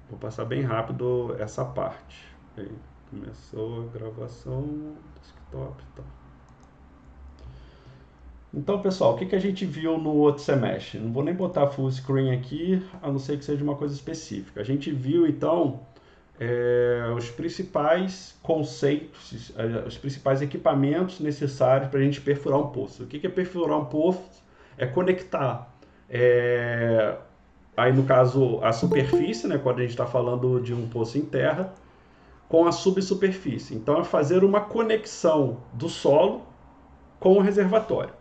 Vou passar bem rápido essa parte. Aí, começou a gravação, desktop e tal. Então, pessoal, o que a gente viu no outro semestre? Não vou nem botar full screen aqui, a não ser que seja uma coisa específica. A gente viu, então, os principais conceitos, os principais equipamentos necessários para a gente perfurar um poço. O que é perfurar um poço? É conectar, é, aí no caso, a superfície, né, quando a gente está falando de um poço em terra, com a subsuperfície. Então, é fazer uma conexão do solo com o reservatório,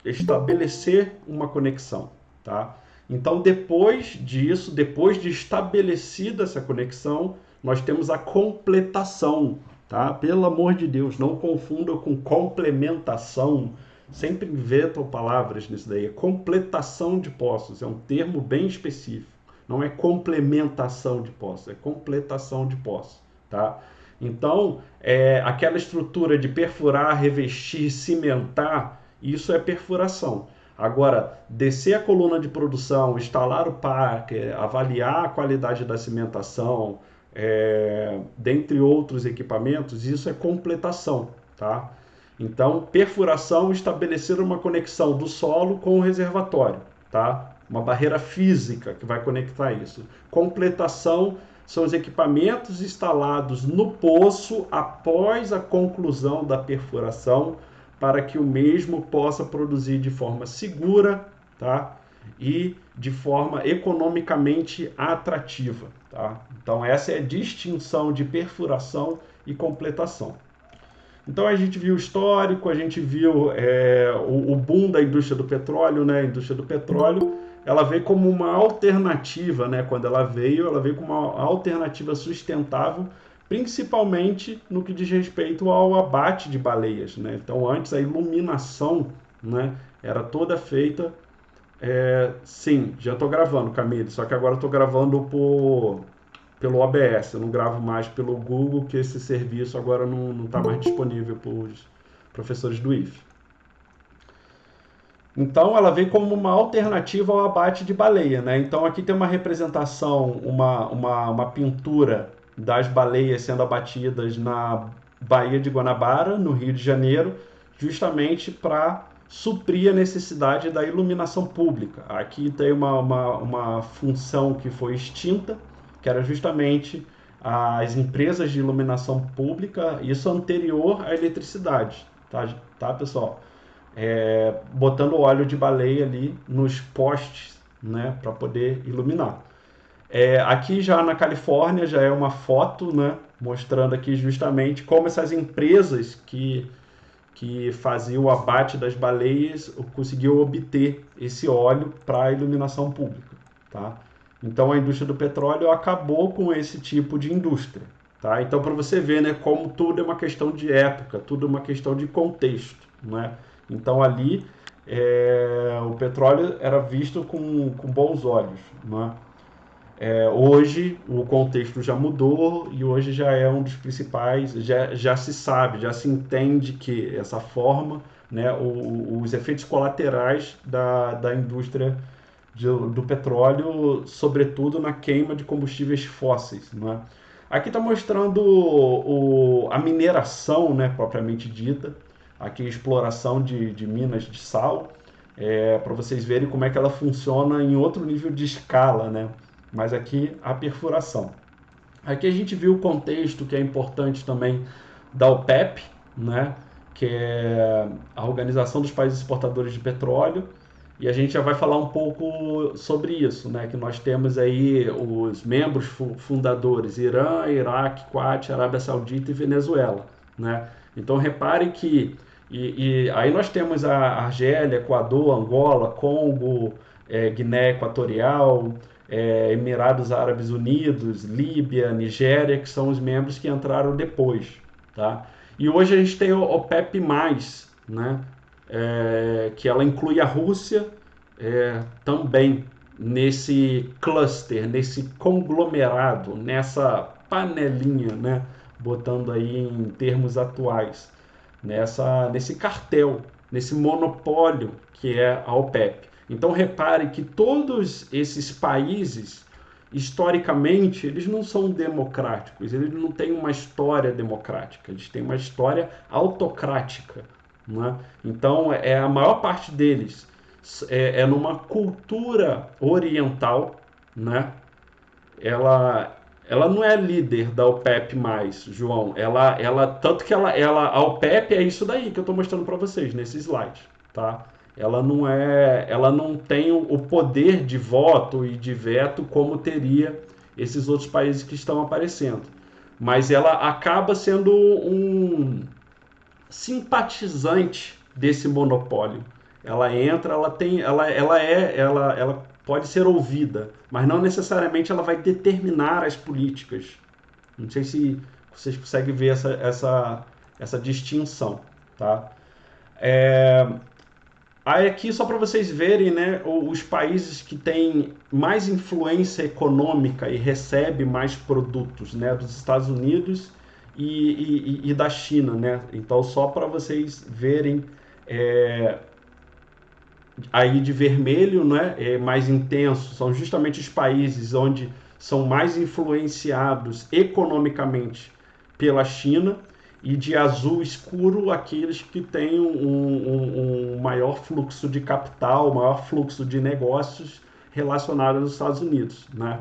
estabelecer uma conexão, tá? Então, depois disso, depois de estabelecida essa conexão, nós temos a completação, tá? Pelo amor de Deus, não confunda com complementação. Sempre inventam palavras nisso daí. É completação de poços, é um termo bem específico. Não é complementação de poços, é completação de poços, tá? Então, aquela estrutura de perfurar, revestir, cimentar, isso é perfuração. Agora, descer a coluna de produção, instalar o parque, avaliar a qualidade da cimentação, dentre outros equipamentos, isso é completação, tá? Então, perfuração, estabelecer uma conexão do solo com o reservatório, tá? Uma barreira física que vai conectar isso. Completação são os equipamentos instalados no poço após a conclusão da perfuração para que o mesmo possa produzir de forma segura, tá? E de forma economicamente atrativa, tá? Então essa é a distinção de perfuração e completação. Então a gente viu o histórico, a gente viu o boom da indústria do petróleo, né? A indústria do petróleo, ela veio como uma alternativa, né? Quando ela veio como uma alternativa sustentável, principalmente no que diz respeito ao abate de baleias, né? Então antes a iluminação, né, era toda feita. Sim, já estou gravando, Camille, só que agora estou gravando pelo OBS, eu não gravo mais pelo Google, que esse serviço agora não está mais disponível para os professores do IF. Então ela vem como uma alternativa ao abate de baleia, né? Então aqui tem uma representação, uma pintura das baleias sendo abatidas na Baía de Guanabara, no Rio de Janeiro, justamente para suprir a necessidade da iluminação pública. Aqui tem uma função que foi extinta, que era justamente as empresas de iluminação pública, isso anterior à eletricidade, tá pessoal? Botando óleo de baleia ali nos postes, né, para poder iluminar. Aqui já na Califórnia já é uma foto, né, mostrando aqui justamente como essas empresas que faziam o abate das baleias conseguiu obter esse óleo para a iluminação pública, tá? Então a indústria do petróleo acabou com esse tipo de indústria, tá? Então para você ver, né, como tudo é uma questão de época, tudo é uma questão de contexto, né? Então ali o petróleo era visto com bons olhos, né? Hoje o contexto já mudou e hoje já é um dos principais, já se sabe, já se entende que essa forma, né, os efeitos colaterais da indústria do petróleo, sobretudo na queima de combustíveis fósseis. Né? Aqui está mostrando a mineração, né, propriamente dita, aqui a exploração de minas de sal, para vocês verem como é que ela funciona em outro nível de escala, né? Mas aqui a perfuração. Aqui a gente viu o contexto que é importante também da OPEP, né? Que é a Organização dos Países Exportadores de Petróleo, e a gente já vai falar um pouco sobre isso, né? Que nós temos aí os membros fundadores: Irã, Iraque, Kuwait, Arábia Saudita e Venezuela, né? Então repare que e aí nós temos a Argélia, Equador, Angola, Congo, Guiné Equatorial, Emirados Árabes Unidos, Líbia, Nigéria, que são os membros que entraram depois, tá? E hoje a gente tem o OPEP+, né? Que ela inclui a Rússia também nesse cluster, nesse conglomerado, nessa panelinha, né? Botando aí em termos atuais, nesse cartel, nesse monopólio que é a OPEP. Então repare que todos esses países historicamente, eles não são democráticos, eles não têm uma história democrática, eles têm uma história autocrática, né? Então, a maior parte deles é numa cultura oriental, né? Ela não é líder da OPEP mais, João. Tanto que a OPEP é isso daí que eu estou mostrando para vocês nesse slide, tá? Ela não tem o poder de voto e de veto como teria esses outros países que estão aparecendo. Mas ela acaba sendo um simpatizante desse monopólio. Ela entra, ela pode ser ouvida, mas não necessariamente ela vai determinar as políticas. Não sei se vocês conseguem ver essa distinção, tá? Aí aqui só para vocês verem, né, os países que têm mais influência econômica e recebem mais produtos, né, dos Estados Unidos e da China, né? Então só para vocês verem aí de vermelho, né, mais intenso, são justamente os países onde são mais influenciados economicamente pela China, e de azul escuro aqueles que têm um maior fluxo de capital, maior fluxo de negócios relacionados aos Estados Unidos, né?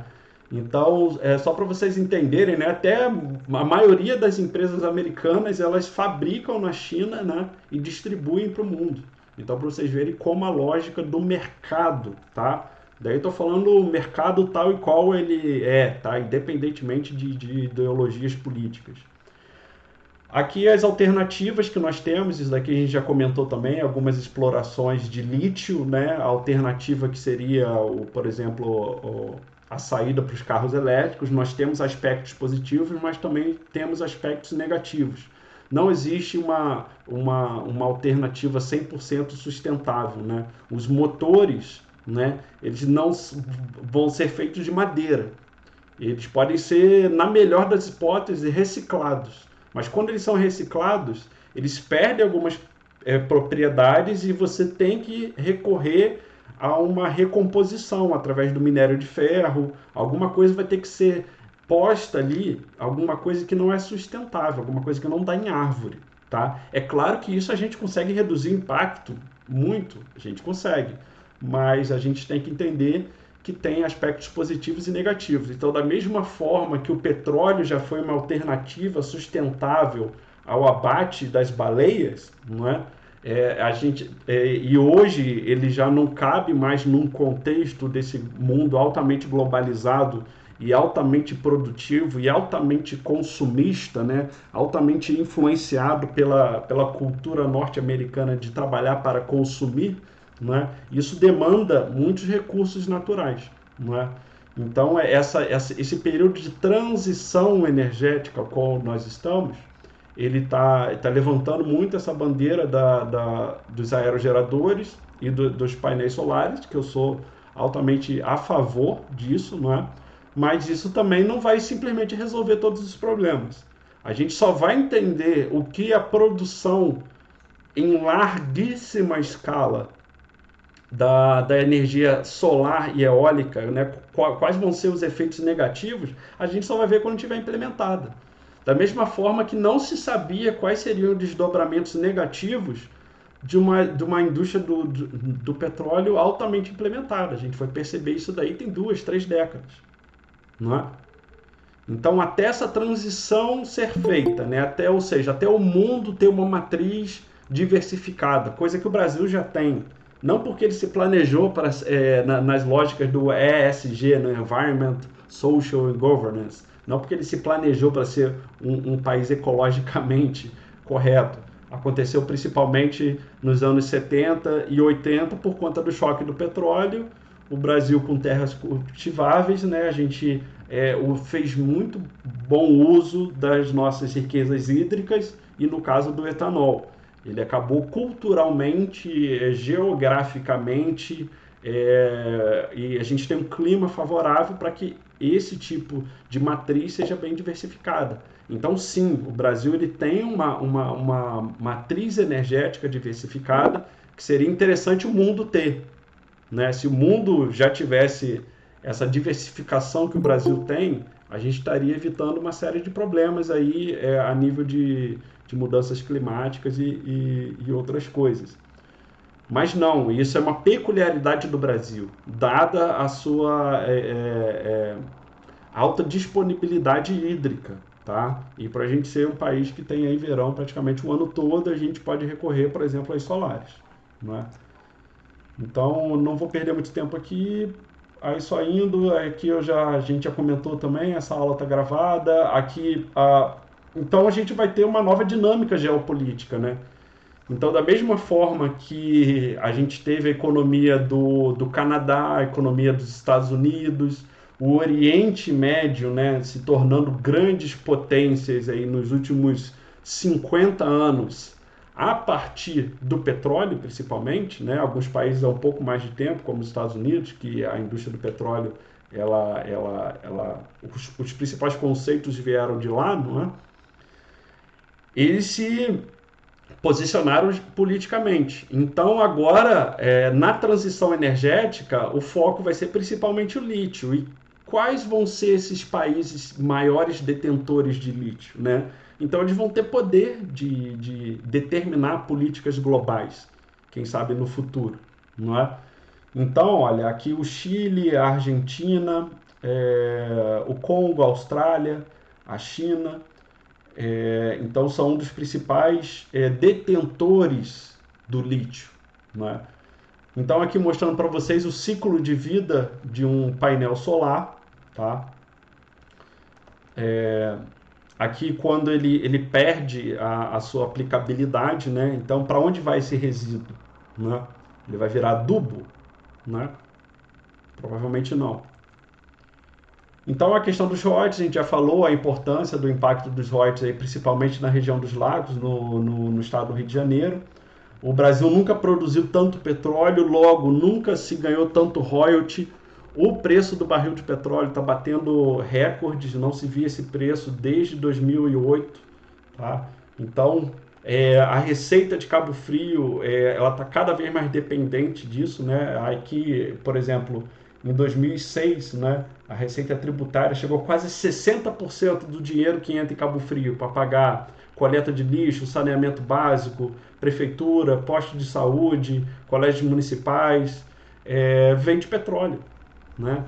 Então, só para vocês entenderem, né, até a maioria das empresas americanas, elas fabricam na China, né, e distribuem para o mundo. Então, para vocês verem como a lógica do mercado, tá? Daí estou falando o mercado tal e qual ele tá? Independentemente de ideologias políticas. Aqui as alternativas que nós temos, isso daqui a gente já comentou também, algumas explorações de lítio, né? A alternativa que seria, por exemplo, a saída para os carros elétricos. Nós temos aspectos positivos, mas também temos aspectos negativos. Não existe uma alternativa 100% sustentável, né? Os motores, né? Eles não vão ser feitos de madeira. Eles podem ser, na melhor das hipóteses, reciclados. Mas quando eles são reciclados, eles perdem algumas propriedades e você tem que recorrer a uma recomposição através do minério de ferro. Alguma coisa vai ter que ser posta ali, alguma coisa que não é sustentável, alguma coisa que não está em árvore. Tá? É claro que isso a gente consegue reduzir o impacto muito, a gente consegue, mas a gente tem que entender que tem aspectos positivos e negativos. Então, da mesma forma que o petróleo já foi uma alternativa sustentável ao abate das baleias, não é? E hoje ele já não cabe mais num contexto desse mundo altamente globalizado e altamente produtivo e altamente consumista, né? Altamente influenciado pela cultura norte-americana de trabalhar para consumir, né? Isso demanda muitos recursos naturais, né? Então, esse período de transição energética qual nós estamos, ele está levantando muito essa bandeira dos aerogeradores e dos painéis solares, que eu sou altamente a favor disso, não é? Mas isso também não vai simplesmente resolver todos os problemas. A gente só vai entender o que a produção em larguíssima escala da energia solar e eólica, né? Quais vão ser os efeitos negativos, a gente só vai ver quando estiver implementada. Da mesma forma que não se sabia quais seriam os desdobramentos negativos de uma indústria do petróleo altamente implementada. A gente foi perceber isso daí tem 2, 3 décadas. Não é? Então, até essa transição ser feita, né? Ou seja, até o mundo ter uma matriz diversificada, coisa que o Brasil já tem. Não porque ele se planejou nas lógicas do ESG, no Environment, Social and Governance, não porque ele se planejou para ser um país ecologicamente correto. Aconteceu principalmente nos anos 70 e 80 por conta do choque do petróleo. O Brasil com terras cultiváveis, né? A gente fez muito bom uso das nossas riquezas hídricas e no caso do etanol. Ele acabou culturalmente, geograficamente, e a gente tem um clima favorável para que esse tipo de matriz seja bem diversificada. Então, sim, o Brasil ele tem uma matriz energética diversificada que seria interessante o mundo ter, né? Se o mundo já tivesse essa diversificação que o Brasil tem, a gente estaria evitando uma série de problemas aí a nível de mudanças climáticas e outras coisas. Mas não, isso é uma peculiaridade do Brasil, dada a sua alta disponibilidade hídrica, tá? E para a gente ser um país que tem aí verão praticamente o ano todo, a gente pode recorrer, por exemplo, às solares, não é? Então, não vou perder muito tempo aqui. Aí só indo, aqui a gente já comentou também, essa aula está gravada. Então a gente vai ter uma nova dinâmica geopolítica, né? Então, da mesma forma que a gente teve a economia do Canadá, a economia dos Estados Unidos, o Oriente Médio, né, se tornando grandes potências aí nos últimos 50 anos, a partir do petróleo, principalmente, né, alguns países há um pouco mais de tempo, como os Estados Unidos, que a indústria do petróleo, os principais conceitos vieram de lá, não é? Eles se posicionaram politicamente. Então, agora, na transição energética, o foco vai ser principalmente o lítio. E quais vão ser esses países maiores detentores de lítio, né? Então, eles vão ter poder de determinar políticas globais, quem sabe no futuro, não é? Então, olha, aqui o Chile, a Argentina, o Congo, a Austrália, a China, então são um dos principais detentores do lítio, né? Então aqui mostrando para vocês o ciclo de vida de um painel solar, tá? Aqui quando ele perde a sua aplicabilidade, né? Então para onde vai esse resíduo, né? Ele vai virar adubo, né? Provavelmente não. Então a questão dos royalties, a gente já falou a importância do impacto dos royalties, aí, principalmente na região dos lagos, no estado do Rio de Janeiro. O Brasil nunca produziu tanto petróleo, logo nunca se ganhou tanto royalty. O preço do barril de petróleo está batendo recordes, não se via esse preço desde 2008. Tá? Então, a receita de Cabo Frio ela está cada vez mais dependente disso. Né? Aqui, por exemplo, em 2006, né, a receita tributária chegou a quase 60% do dinheiro que entra em Cabo Frio para pagar coleta de lixo, saneamento básico, prefeitura, posto de saúde, colégios municipais, vem de petróleo. Né?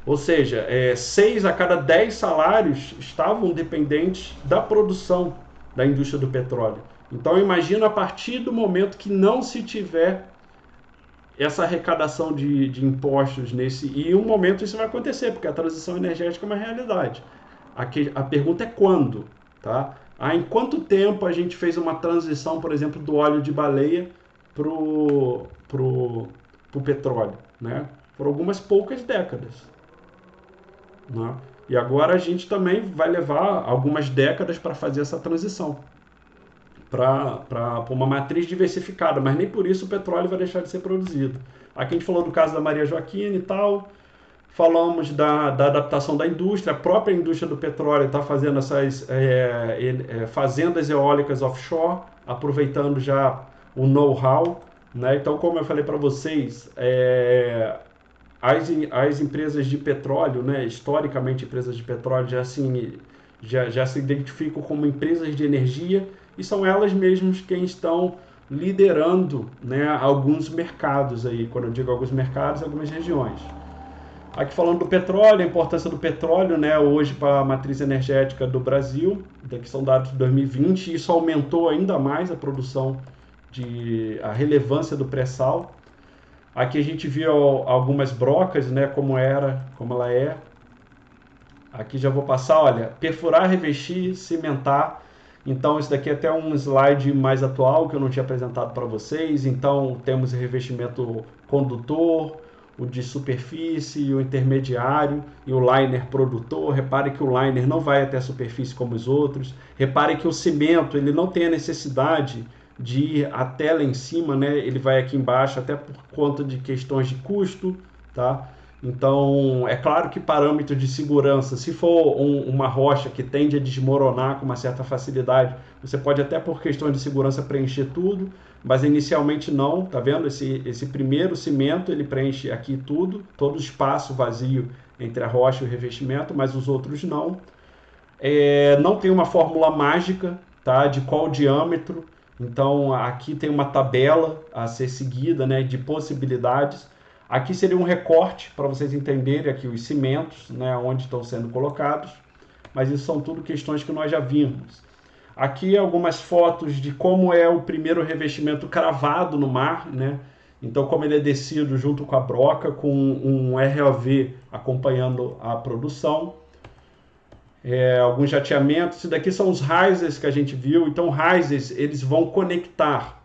Ou seja, 6 a cada 10 salários estavam dependentes da produção da indústria do petróleo. Então imagina a partir do momento que não se tiver essa arrecadação de impostos e em um momento isso vai acontecer, porque a transição energética é uma realidade. A pergunta é quando, tá? Em quanto tempo a gente fez uma transição, por exemplo, do óleo de baleia pro petróleo, né? Por algumas poucas décadas. Né? E agora a gente também vai levar algumas décadas para fazer essa transição para uma matriz diversificada, mas nem por isso o petróleo vai deixar de ser produzido. Aqui a gente falou do caso da Maria Joaquina e tal, falamos da adaptação da indústria, a própria indústria do petróleo está fazendo essas fazendas eólicas offshore, aproveitando já o know-how. Né? Então, como eu falei para vocês, as empresas de petróleo, né, historicamente empresas de petróleo, já se identificam como empresas de energia e são elas mesmas quem estão liderando, né, alguns mercados aí. Quando eu digo alguns mercados, algumas regiões. Aqui falando do petróleo, a importância do petróleo, né, hoje para a matriz energética do Brasil, daqui são dados de 2020, e isso aumentou ainda mais a produção, a relevância do pré-sal. Aqui a gente viu algumas brocas, né, como ela é. Aqui já vou passar, olha, perfurar, revestir, cimentar. Então esse daqui é até um slide mais atual que eu não tinha apresentado para vocês. Então temos o revestimento condutor, o de superfície, o intermediário e o liner produtor. Repare que o liner não vai até a superfície como os outros. Repare que o cimento ele não tem a necessidade de ir até lá em cima, né? Ele vai aqui embaixo até por conta de questões de custo, tá? Então, é claro que parâmetros de segurança, se for uma rocha que tende a desmoronar com uma certa facilidade, você pode até por questões de segurança preencher tudo, mas inicialmente não, tá vendo? Esse primeiro cimento, ele preenche aqui tudo, todo o espaço vazio entre a rocha e o revestimento, mas os outros não. Não tem uma fórmula mágica, tá? De qual diâmetro. Então aqui tem uma tabela a ser seguida, né? De possibilidades. Aqui seria um recorte para vocês entenderem aqui os cimentos, né? Onde estão sendo colocados. Mas isso são tudo questões que nós já vimos. Aqui algumas fotos de como é o primeiro revestimento cravado no mar, né? Então como ele é descido junto com a broca, com um ROV acompanhando a produção. Alguns jateamentos. Isso daqui são os risers que a gente viu. Então, risers, eles vão conectar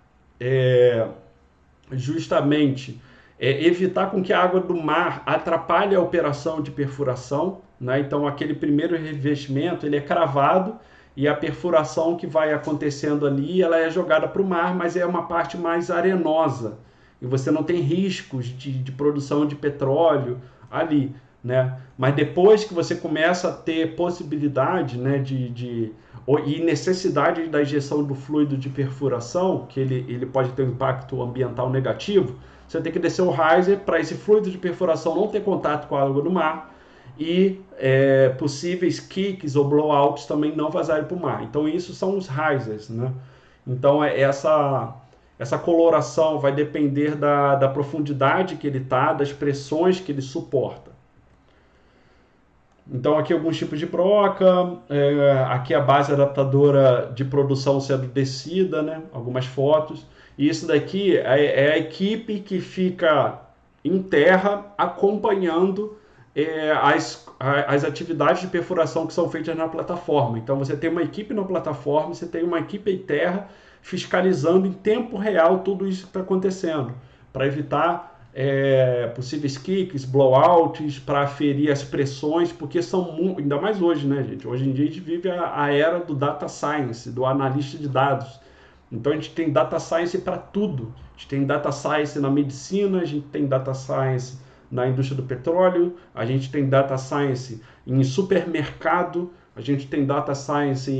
justamente evitar com que a água do mar atrapalhe a operação de perfuração, né? Então, aquele primeiro revestimento, ele é cravado e a perfuração que vai acontecendo ali, ela é jogada para o mar, mas é uma parte mais arenosa. E você não tem riscos de produção de petróleo ali, né? Mas depois que você começa a ter possibilidade, né, e necessidade da injeção do fluido de perfuração, que ele pode ter um impacto ambiental negativo, você tem que descer o riser para esse fluido de perfuração não ter contato com a água do mar e possíveis kicks ou blowouts também não vazarem para o mar. Então isso são os risers, né? Então essa coloração vai depender da profundidade que ele está, das pressões que ele suporta. Então aqui alguns tipos de broca, aqui a base adaptadora de produção sendo descida, né? Algumas fotos. E isso daqui é a equipe que fica em terra acompanhando as atividades de perfuração que são feitas na plataforma. Então você tem uma equipe na plataforma, você tem uma equipe em terra fiscalizando em tempo real tudo isso que está acontecendo, para evitar possíveis kicks, blowouts, para aferir as pressões, porque ainda mais hoje, né, gente? Hoje em dia a gente vive a era do data science, do analista de dados. Então a gente tem data science para tudo. A gente tem data science na medicina, a gente tem data science na indústria do petróleo, a gente tem data science em supermercado, a gente tem data science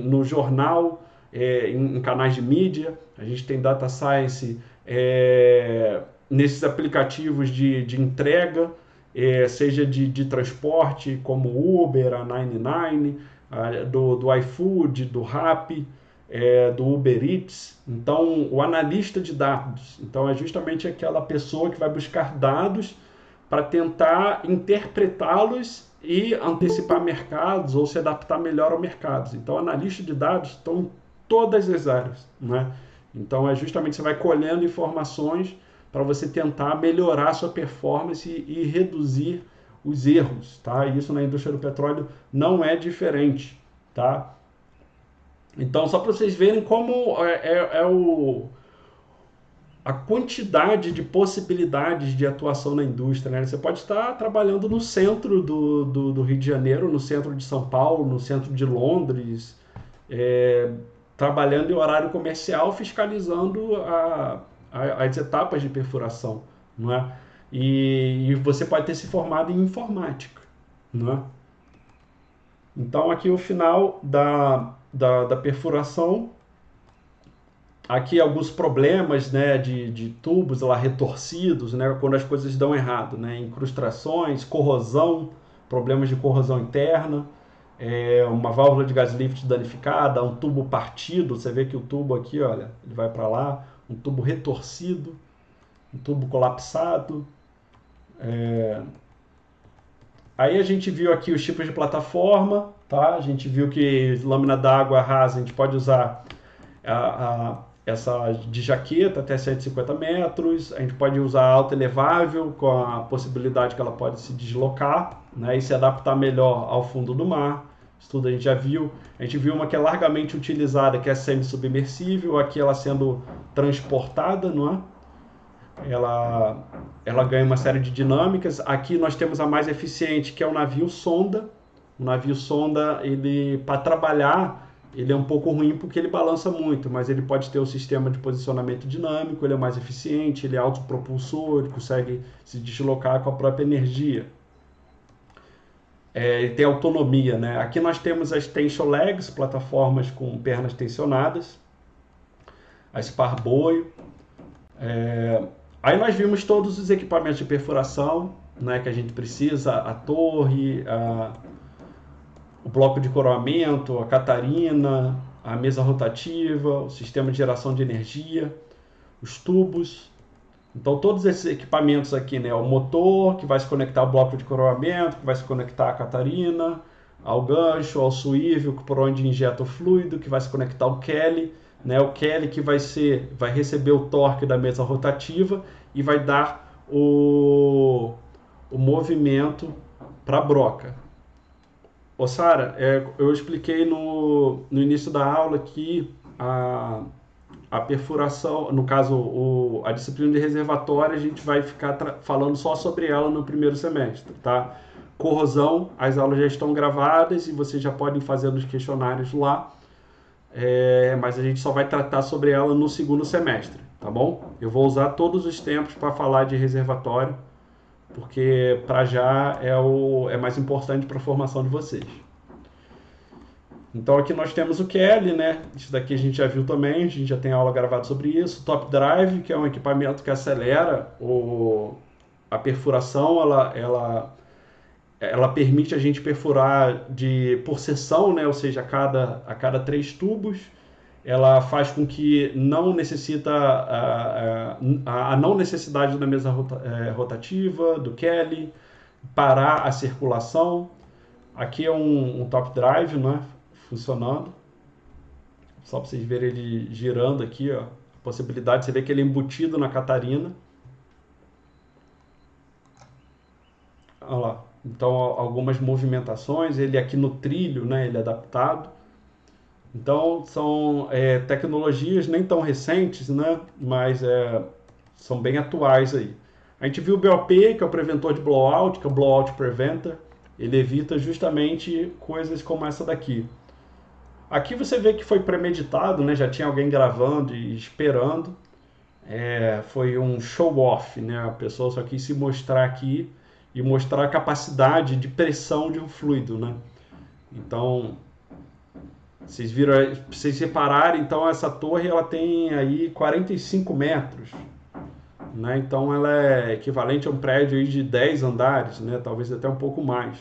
no jornal, em canais de mídia, a gente tem data science nesses aplicativos de entrega, seja de transporte, como Uber, a 99, do iFood, do Rappi, do Uber Eats. Então, o analista de dados. Então, é justamente aquela pessoa que vai buscar dados para tentar interpretá-los e antecipar mercados ou se adaptar melhor ao mercado. Então, analistas de dados estão em todas as áreas, né? Então, justamente você vai colhendo informações para você tentar melhorar a sua performance e reduzir os erros, tá? E isso na indústria do petróleo não é diferente, tá? Então, só para vocês verem como a quantidade de possibilidades de atuação na indústria, né? Você pode estar trabalhando no centro do Rio de Janeiro, no centro de São Paulo, no centro de Londres, trabalhando em horário comercial, fiscalizando as etapas de perfuração, não é? E você pode ter se formado em informática, não é? Então aqui o final da perfuração, aqui alguns problemas, né, de tubos lá retorcidos, né, quando as coisas dão errado, né, incrustações, corrosão, problemas de corrosão interna, uma válvula de gas lift danificada, um tubo partido, você vê que o tubo aqui, olha, ele vai para lá, um tubo retorcido, um tubo colapsado. Aí a gente viu aqui os tipos de plataforma, tá? A gente viu que lâmina d'água rasa a gente pode usar essa de jaqueta até 150 metros, a gente pode usar alta elevável com a possibilidade que ela pode se deslocar, né, e se adaptar melhor ao fundo do mar. Isso tudo a gente já viu. A gente viu uma que é largamente utilizada, que é semi-submersível, aqui ela sendo transportada, não é? Ela ganha uma série de dinâmicas. Aqui nós temos a mais eficiente, que é o navio sonda. O navio sonda, ele para trabalhar ele é um pouco ruim porque ele balança muito, mas ele pode ter um sistema de posicionamento dinâmico, ele é mais eficiente, ele é autopropulsor, ele consegue se deslocar com a própria energia. Ele tem autonomia, né? Aqui nós temos as tension legs, plataformas com pernas tensionadas, a spar-boio. Aí nós vimos todos os equipamentos de perfuração, né, que a gente precisa, a torre, o bloco de coroamento, a catarina, a mesa rotativa, o sistema de geração de energia, os tubos. Então todos esses equipamentos aqui, né, o motor que vai se conectar ao bloco de coroamento, que vai se conectar à catarina, ao gancho, ao swivel, por onde injeta o fluido, que vai se conectar ao Kelly, né, o Kelly que vai receber o torque da mesa rotativa e vai dar o movimento para a broca. Ô Sara, eu expliquei no início da aula que a perfuração, no caso a disciplina de reservatório, a gente vai ficar falando só sobre ela no primeiro semestre, tá? Corrosão, as aulas já estão gravadas e vocês já podem fazer nos questionários lá, mas a gente só vai tratar sobre ela no segundo semestre, tá bom? Eu vou usar todos os tempos para falar de reservatório, porque para já é mais importante para a formação de vocês. Então aqui nós temos o Kelly, né? Isso daqui a gente já viu também, a gente já tem aula gravada sobre isso. O Top Drive, que é um equipamento que acelera a perfuração, ela permite a gente perfurar por seção, né? Ou seja, a cada 3 tubos. Ela faz com que não necessita a não necessidade da mesa rotativa, do Kelly, parar a circulação. Aqui é um top drive, né, funcionando. Só para vocês verem ele girando aqui, ó. A possibilidade, você vê que ele é embutido na catarina. Olha lá. Então, algumas movimentações, ele aqui no trilho, né, ele é adaptado. Então, são tecnologias nem tão recentes, né? Mas são bem atuais aí. A gente viu o BOP, que é o preventor de blowout, que é o Blowout Preventer. Ele evita justamente coisas como essa daqui. Aqui você vê que foi premeditado, né? Já tinha alguém gravando e esperando. Foi um show-off, né? A pessoa só quis se mostrar aqui e mostrar a capacidade de pressão de um fluido, né? Então... Vocês viram, pra vocês repararem, então essa torre ela tem aí 45 metros, né? Então ela é equivalente a um prédio aí de 10 andares, né? Talvez até um pouco mais.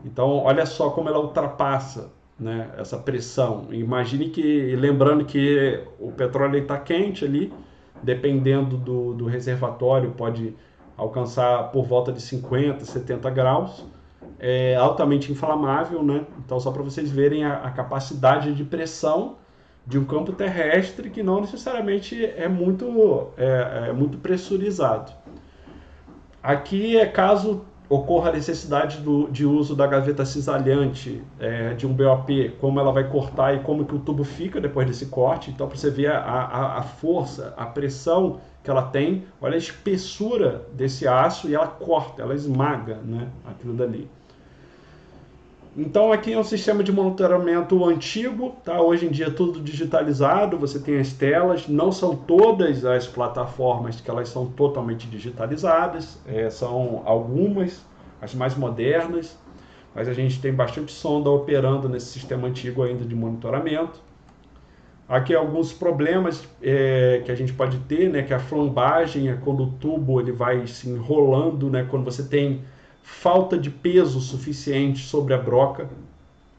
Então olha só como ela ultrapassa, né, essa pressão. Imagine lembrando que o petróleo está quente ali, dependendo do reservatório, pode alcançar por volta de 50, 70 graus. É altamente inflamável, né? Então, só para vocês verem a capacidade de pressão de um campo terrestre que não necessariamente é muito pressurizado. Aqui caso ocorra a necessidade de uso da gaveta cisalhante de um BOP, como ela vai cortar e como que o tubo fica depois desse corte. Então, para você ver a força, a pressão que ela tem, olha a espessura desse aço e ela corta, ela esmaga, né, aquilo dali. Então aqui é um sistema de monitoramento antigo, tá? Hoje em dia tudo digitalizado, você tem as telas, não são todas as plataformas que elas são totalmente digitalizadas, são algumas, as mais modernas, mas a gente tem bastante sonda operando nesse sistema antigo ainda de monitoramento. Aqui alguns problemas que a gente pode ter, né? Que a flambagem é quando o tubo ele vai se enrolando, né? Quando você tem falta de peso suficiente sobre a broca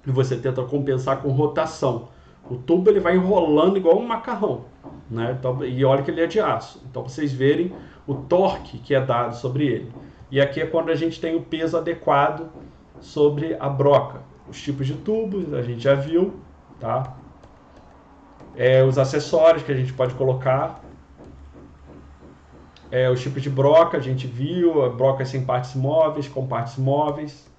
e você tenta compensar com rotação. O tubo ele vai enrolando igual um macarrão, né? Então, e olha que ele é de aço. Então vocês verem o torque que é dado sobre ele. E aqui é quando a gente tem o peso adequado sobre a broca. Os tipos de tubos a gente já viu, tá? Os acessórios que a gente pode colocar. Os tipos de broca, a gente viu, brocas sem partes móveis, com partes móveis.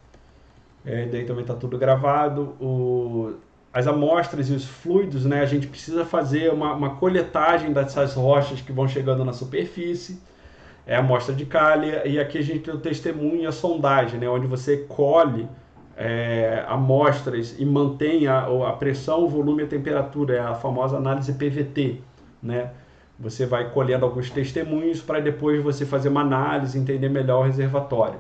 Daí também está tudo gravado. As amostras e os fluidos, né, a gente precisa fazer uma coletagem dessas rochas que vão chegando na superfície. A amostra de calha. E aqui a gente tem o testemunho e a sondagem, né, onde você colhe amostras e mantém a pressão, o volume e a temperatura, é a famosa análise PVT, né? Você vai colhendo alguns testemunhos para depois você fazer uma análise, entender melhor o reservatório.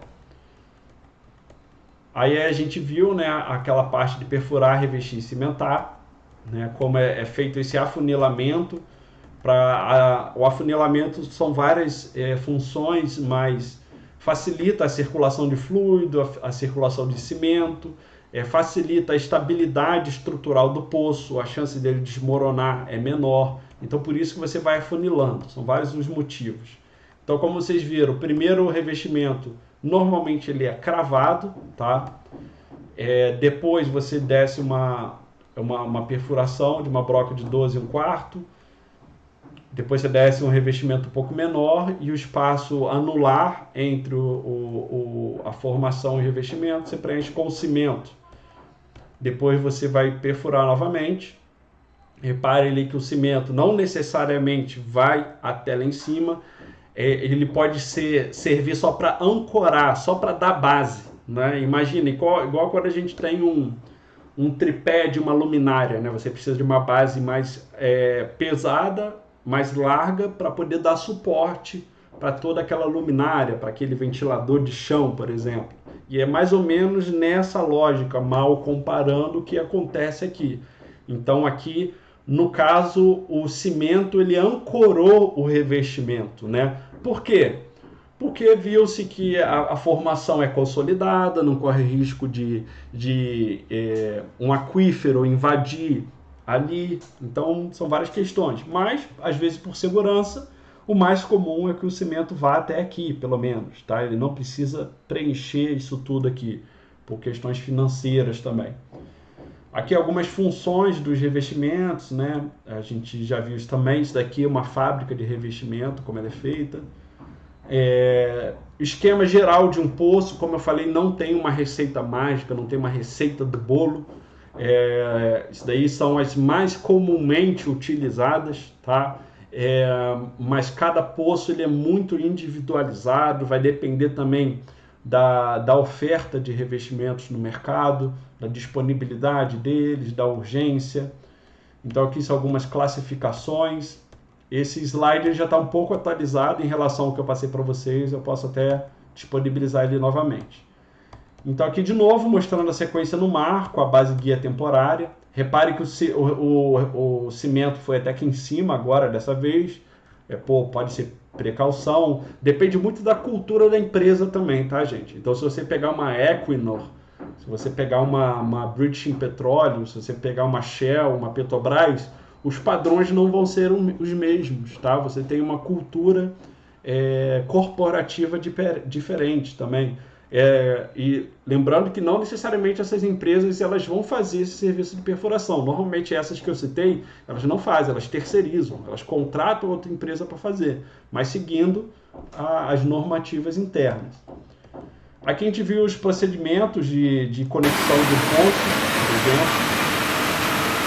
Aí a gente viu, né, aquela parte de perfurar, revestir e cimentar, né, como é feito esse afunilamento. O afunilamento são várias funções, mas facilita a circulação de fluido, a circulação de cimento, facilita a estabilidade estrutural do poço, a chance dele desmoronar é menor. Então, por isso que você vai afunilando, são vários os motivos. Então, como vocês viram, o primeiro revestimento, normalmente ele é cravado, tá? Depois você desce uma perfuração de uma broca de 12 1/4, depois você desce um revestimento um pouco menor e o espaço anular entre a formação e o revestimento você preenche com cimento. Depois você vai perfurar novamente. Repare ali que o cimento não necessariamente vai até lá em cima. Ele pode servir só para ancorar, só para dar base, né? Imagina, igual quando a gente tem um tripé de uma luminária, né? Você precisa de uma base mais pesada, mais larga, para poder dar suporte para toda aquela luminária, para aquele ventilador de chão, por exemplo. E é mais ou menos nessa lógica, mal comparando, o que acontece aqui. Então aqui, no caso, o cimento ele ancorou o revestimento, né? Por quê? Porque viu-se que a formação é consolidada, não corre risco de um aquífero invadir ali. Então, são várias questões. Mas, às vezes, por segurança, o mais comum é que o cimento vá até aqui, pelo menos. Tá? Ele não precisa preencher isso tudo aqui, por questões financeiras também. Aqui algumas funções dos revestimentos, né? A gente já viu isso também. Isso daqui é uma fábrica de revestimento, como ela é feita. Esquema geral de um poço, como eu falei, não tem uma receita mágica, não tem uma receita do bolo. Isso daí são as mais comumente utilizadas, tá? Mas cada poço ele é muito individualizado, vai depender também da oferta de revestimentos no mercado, da disponibilidade deles, da urgência. Então aqui são algumas classificações. Esse slide já está um pouco atualizado em relação ao que eu passei para vocês, eu posso até disponibilizar ele novamente. Então aqui de novo mostrando a sequência no mar com a base guia temporária. Repare que o cimento foi até aqui em cima agora dessa vez. Pode ser precaução, depende muito da cultura da empresa também, tá, gente? Então se você pegar uma Equinor, se você pegar uma British Petroleum, se você pegar uma Shell, uma Petrobras, os padrões não vão ser os mesmos, tá? Você tem uma cultura corporativa diferente também. E lembrando que não necessariamente essas empresas elas vão fazer esse serviço de perfuração. Normalmente essas que eu citei, elas não fazem, elas terceirizam, elas contratam outra empresa para fazer, mas seguindo as normativas internas. Aqui a gente viu os procedimentos de conexão do poço, por exemplo.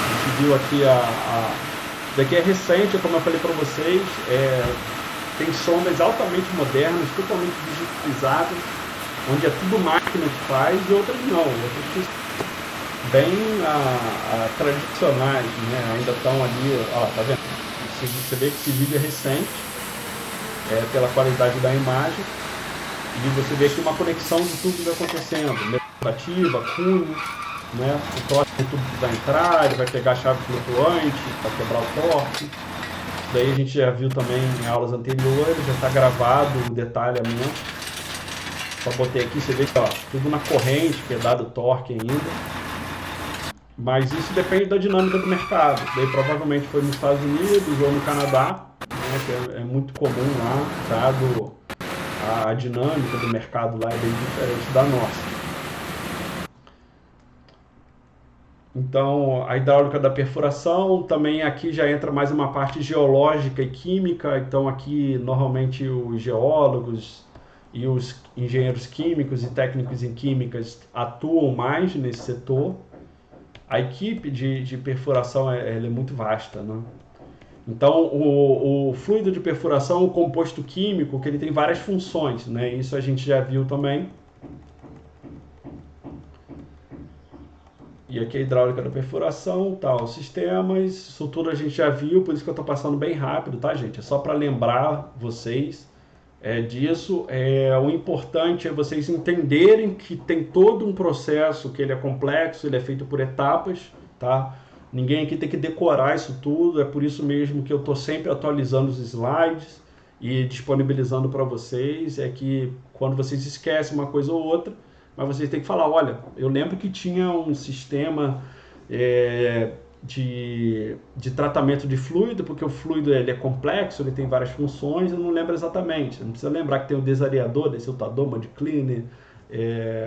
A gente viu aqui daqui é recente, como eu falei para vocês, tem sondas altamente modernas, totalmente digitalizadas, onde é tudo máquina que faz e outras não, outras que bem tradicionais, né? Ainda estão ali, ó, tá vendo? Você vê que esse vídeo é recente, pela qualidade da imagem, e você vê aqui uma conexão de tudo que está acontecendo, ativa, cunho, né? O próximo tubo que vai entrar, ele vai pegar a chave flutuante para quebrar o torque. Isso daí a gente já viu também em aulas anteriores, já está gravado o detalhamento. Só botei aqui, você vê que ó, tudo na corrente, que é dado torque ainda. Mas isso depende da dinâmica do mercado. Daí provavelmente foi nos Estados Unidos ou no Canadá, né, que é muito comum lá, dado a dinâmica do mercado lá é bem diferente da nossa. Então, a hidráulica da perfuração, também aqui já entra mais uma parte geológica e química. Então aqui normalmente os geólogos e os engenheiros químicos e técnicos em químicas atuam mais nesse setor. A equipe de perfuração ela é muito vasta, né? Então, o fluido de perfuração, o composto químico, que ele tem várias funções, né? Isso a gente já viu também. E aqui a hidráulica da perfuração, tal, sistemas, isso tudo a gente já viu, por isso que eu estou passando bem rápido, tá, gente? É só para lembrar vocês disso. O importante é vocês entenderem que tem todo um processo, que ele é complexo, ele é feito por etapas, tá? Ninguém aqui tem que decorar isso tudo, é por isso mesmo que eu estou sempre atualizando os slides e disponibilizando para vocês. É que quando vocês esquecem uma coisa ou outra, mas vocês têm que falar, olha, eu lembro que tinha um sistema de tratamento de fluido, porque o fluido ele é complexo, ele tem várias funções, eu não lembro exatamente. Não precisa lembrar que tem o desareador, desiltador, mud cleaner,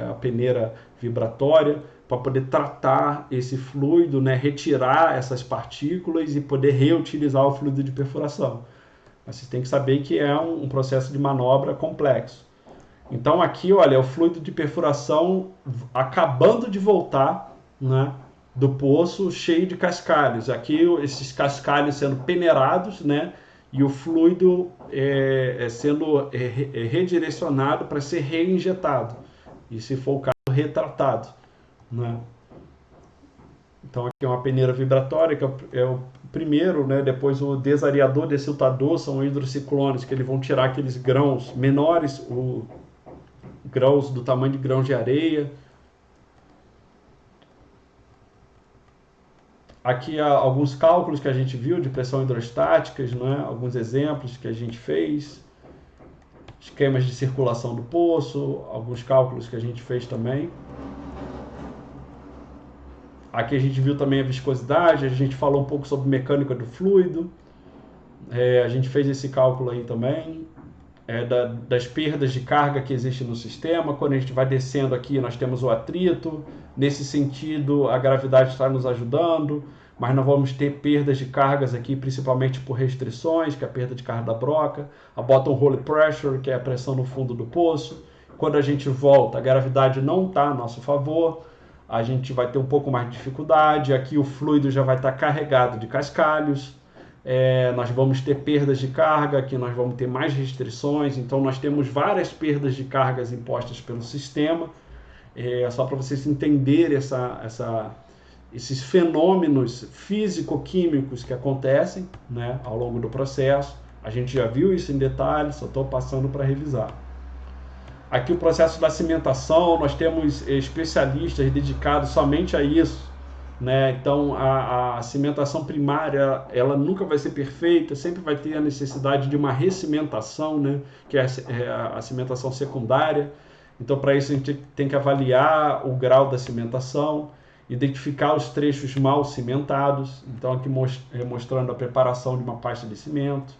a peneira vibratória, para poder tratar esse fluido, né, retirar essas partículas e poder reutilizar o fluido de perfuração. Mas vocês têm que saber que é um processo de manobra complexo. Então aqui, olha, é o fluido de perfuração acabando de voltar, né, do poço cheio de cascalhos. Aqui esses cascalhos sendo peneirados, né, e o fluido sendo redirecionado para ser reinjetado. E se for o caso, retratado, né? Então aqui é uma peneira vibratória, que é o primeiro, né? Depois o desareador, desiltador, são hidrociclones, que eles vão tirar aqueles grãos menores, grãos do tamanho de grãos de areia. Aqui há alguns cálculos que a gente viu de pressão hidrostáticas, né? Alguns exemplos que a gente fez, esquemas de circulação do poço, alguns cálculos que a gente fez também. Aqui a gente viu também a viscosidade, a gente falou um pouco sobre mecânica do fluido, a gente fez esse cálculo aí também. Das perdas de carga que existe no sistema. Quando a gente vai descendo aqui, nós temos o atrito. Nesse sentido, a gravidade está nos ajudando, mas não vamos ter perdas de cargas aqui, principalmente por restrições, que é a perda de carga da broca, a bottom hole pressure, que é a pressão no fundo do poço. Quando a gente volta, a gravidade não está a nosso favor, a gente vai ter um pouco mais de dificuldade. Aqui o fluido já vai estar carregado de cascalhos. Nós vamos ter perdas de carga, aqui nós vamos ter mais restrições, então nós temos várias perdas de cargas impostas pelo sistema, só para vocês entenderem esses fenômenos físico-químicos que acontecem, né, ao longo do processo. A gente já viu isso em detalhes, só estou passando para revisar. Aqui o processo da cimentação, nós temos especialistas dedicados somente a isso, né? Então a cimentação primária ela nunca vai ser perfeita, sempre vai ter a necessidade de uma recimentação, né? Que é a cimentação secundária. Então para isso a gente tem que avaliar o grau da cimentação, identificar os trechos mal cimentados. Então aqui mostrando a preparação de uma pasta de cimento.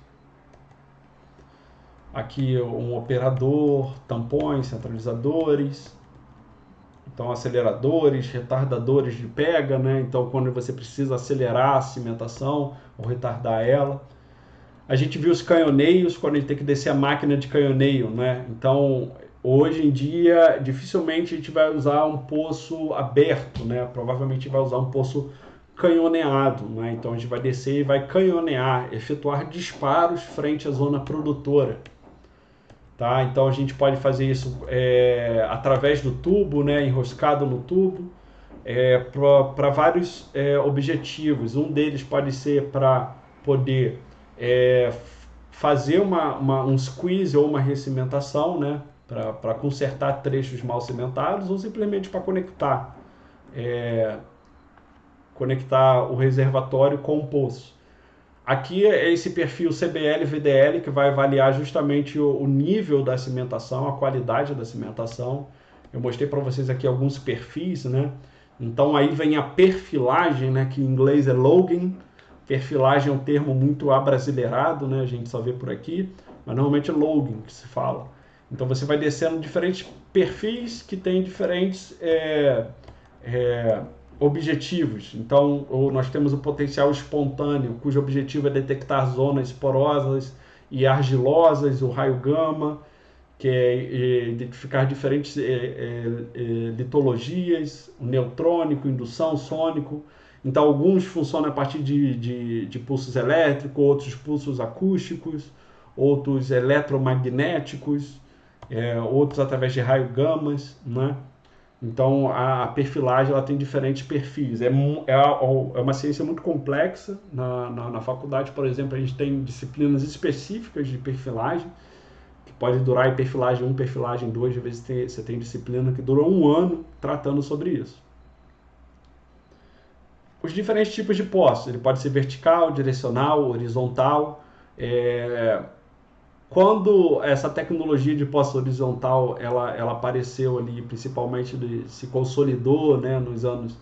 Aqui um operador, tampões, centralizadores. Então, aceleradores, retardadores de pega, né? Então, quando você precisa acelerar a cimentação ou retardar ela. A gente viu os canhoneios, quando a gente tem que descer a máquina de canhoneio, né? Então, hoje em dia, dificilmente a gente vai usar um poço aberto, né? Provavelmente vai usar um poço canhoneado, né? Então, a gente vai descer e vai canhonear, efetuar disparos frente à zona produtora. Tá? Então a gente pode fazer isso através do tubo, né, enroscado no tubo, para vários objetivos. Um deles pode ser para poder fazer um squeeze ou uma recimentação, né, para consertar trechos mal cimentados, ou simplesmente para conectar o reservatório com o poço. Aqui é esse perfil CBL-VDL que vai avaliar justamente o nível da cimentação, a qualidade da cimentação. Eu mostrei para vocês aqui alguns perfis, né? Então aí vem a perfilagem, né? Que em inglês é logging. Perfilagem é um termo muito abrasileirado, né? A gente só vê por aqui, mas normalmente é logging que se fala. Então você vai descendo diferentes perfis que têm diferentes objetivos. Então, nós temos o potencial espontâneo, cujo objetivo é detectar zonas porosas e argilosas, o raio gama, que é identificar diferentes litologias, o neutrônico, indução, sônico. Então, alguns funcionam a partir de pulsos elétricos, outros pulsos acústicos, outros eletromagnéticos, outros através de raio gamas, né? Então a perfilagem ela tem diferentes perfis. É uma ciência muito complexa. Na faculdade, por exemplo, a gente tem disciplinas específicas de perfilagem, que pode durar em perfilagem 1, perfilagem 2, às vezes você tem disciplina que dura um ano tratando sobre isso. Os diferentes tipos de poços, ele pode ser vertical, direcional, horizontal. É, Quando essa tecnologia de poço horizontal ela apareceu ali, principalmente se consolidou, né, nos anos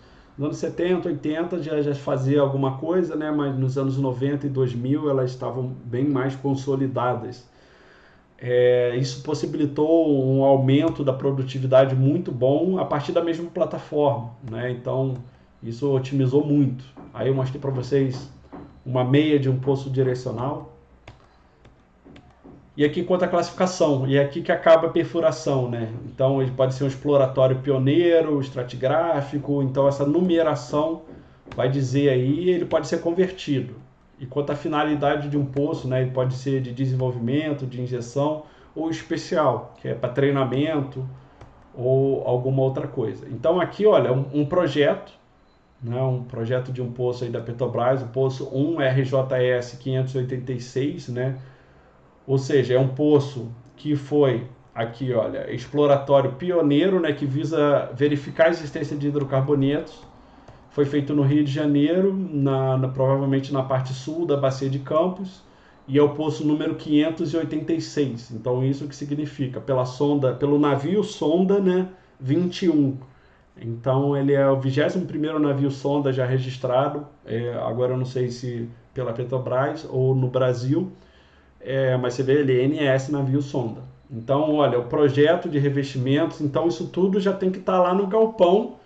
70, 80 já fazia alguma coisa, né, mas nos anos 90 e 2000 elas estavam bem mais consolidadas. Isso possibilitou um aumento da produtividade muito bom a partir da mesma plataforma, né? Então isso otimizou muito. Aí eu mostrei para vocês uma meia de um poço direcional. E aqui conta a classificação, e é aqui que acaba a perfuração, né? Então ele pode ser um exploratório pioneiro, estratigráfico, então essa numeração vai dizer aí, ele pode ser convertido. E quanto à finalidade de um poço, né, ele pode ser de desenvolvimento, de injeção ou especial, que é para treinamento ou alguma outra coisa. Então aqui, olha, um projeto, né, um projeto de um poço aí da Petrobras, o poço 1 RJS 586, né? Ou seja, é um poço que foi aqui, olha, exploratório pioneiro, né, que visa verificar a existência de hidrocarbonetos. Foi feito no Rio de Janeiro, provavelmente na parte sul da Bacia de Campos, e é o poço número 586. Então isso que significa pela sonda, pelo navio sonda, né, 21. Então ele é o 21º navio sonda já registrado. Agora eu não sei se pela Petrobras ou no Brasil. Mas você vê ele, NS navio sonda. Então, olha, o projeto de revestimentos, então isso tudo já tem que estar lá no galpão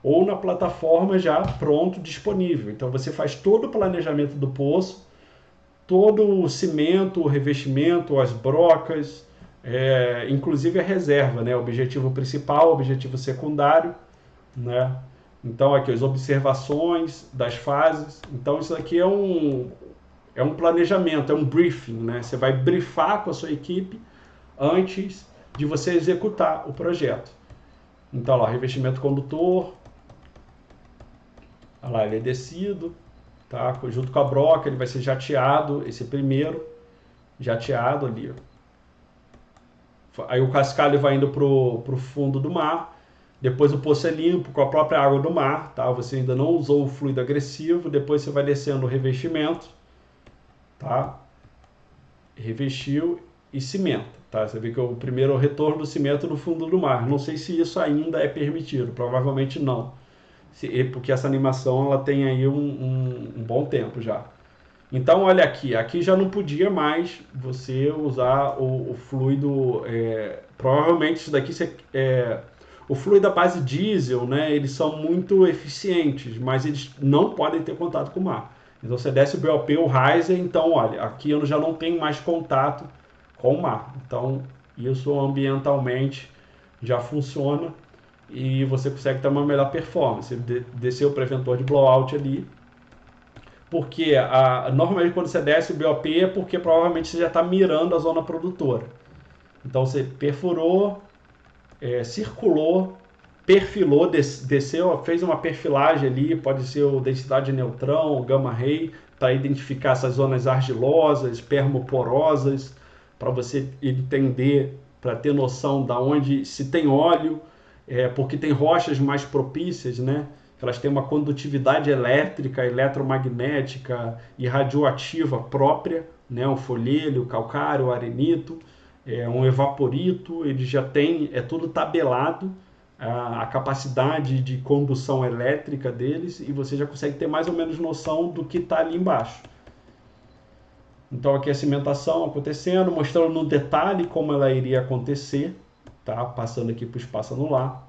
ou na plataforma já pronto, disponível. Então você faz todo o planejamento do poço, todo o cimento, o revestimento, as brocas, inclusive a reserva, né? Objetivo principal, objetivo secundário, né? Então aqui as observações das fases. Então isso aqui é um planejamento, é um briefing, né? Você vai briefar com a sua equipe antes de você executar o projeto. Então, lá, revestimento condutor, lá, ele é descido, tá? Junto com a broca, ele vai ser jateado, esse primeiro, jateado ali, ó. Aí o cascalho vai indo pro fundo do mar, depois o poço é limpo com a própria água do mar, tá? Você ainda não usou o fluido agressivo, depois você vai descendo o revestimento, tá? Revestiu e cimenta, tá? Você vê que o primeiro é o retorno do cimento no fundo do mar. Não sei se isso ainda é permitido, provavelmente não, porque essa animação ela tem aí um bom tempo já. Então olha aqui já não podia mais você usar o fluido, provavelmente isso daqui o fluido à base diesel, né? Eles são muito eficientes, mas eles não podem ter contato com o mar. Então você desce o BOP, o Riser, então olha, aqui eu já não tenho mais contato com o mar. Então isso ambientalmente já funciona e você consegue ter uma melhor performance. Descer o preventor de blowout ali, porque normalmente quando você desce o BOP é porque provavelmente você já está mirando a zona produtora. Então você perfurou, circulou, perfilou, desceu, fez uma perfilagem ali, pode ser o densidade de neutrão, gama ray, para identificar essas zonas argilosas, permoporosas, para você entender, para ter noção da onde se tem óleo, porque tem rochas mais propícias, né? Elas têm uma condutividade elétrica, eletromagnética e radioativa própria, né? O folhelho, o calcário, o arenito, um evaporito, ele já tem, é tudo tabelado, a capacidade de condução elétrica deles, e você já consegue ter mais ou menos noção do que está ali embaixo. Então aqui a cimentação acontecendo, mostrando no detalhe como ela iria acontecer, tá? Passando aqui para o espaço anular.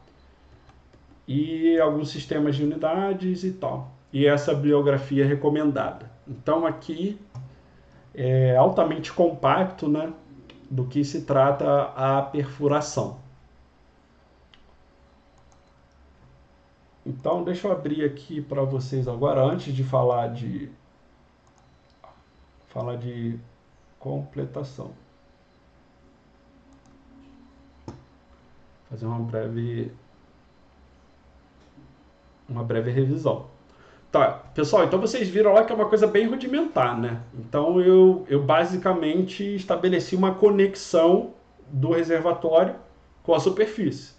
E alguns sistemas de unidades e tal. E essa bibliografia recomendada. Então aqui é altamente compacto, né? Do que se trata a perfuração. Então, deixa eu abrir aqui para vocês agora, antes de falar de completação. Fazer uma breve uma breve revisão. Tá, pessoal, então vocês viram lá que é uma coisa bem rudimentar, né? Então eu basicamente estabeleci uma conexão do reservatório com a superfície,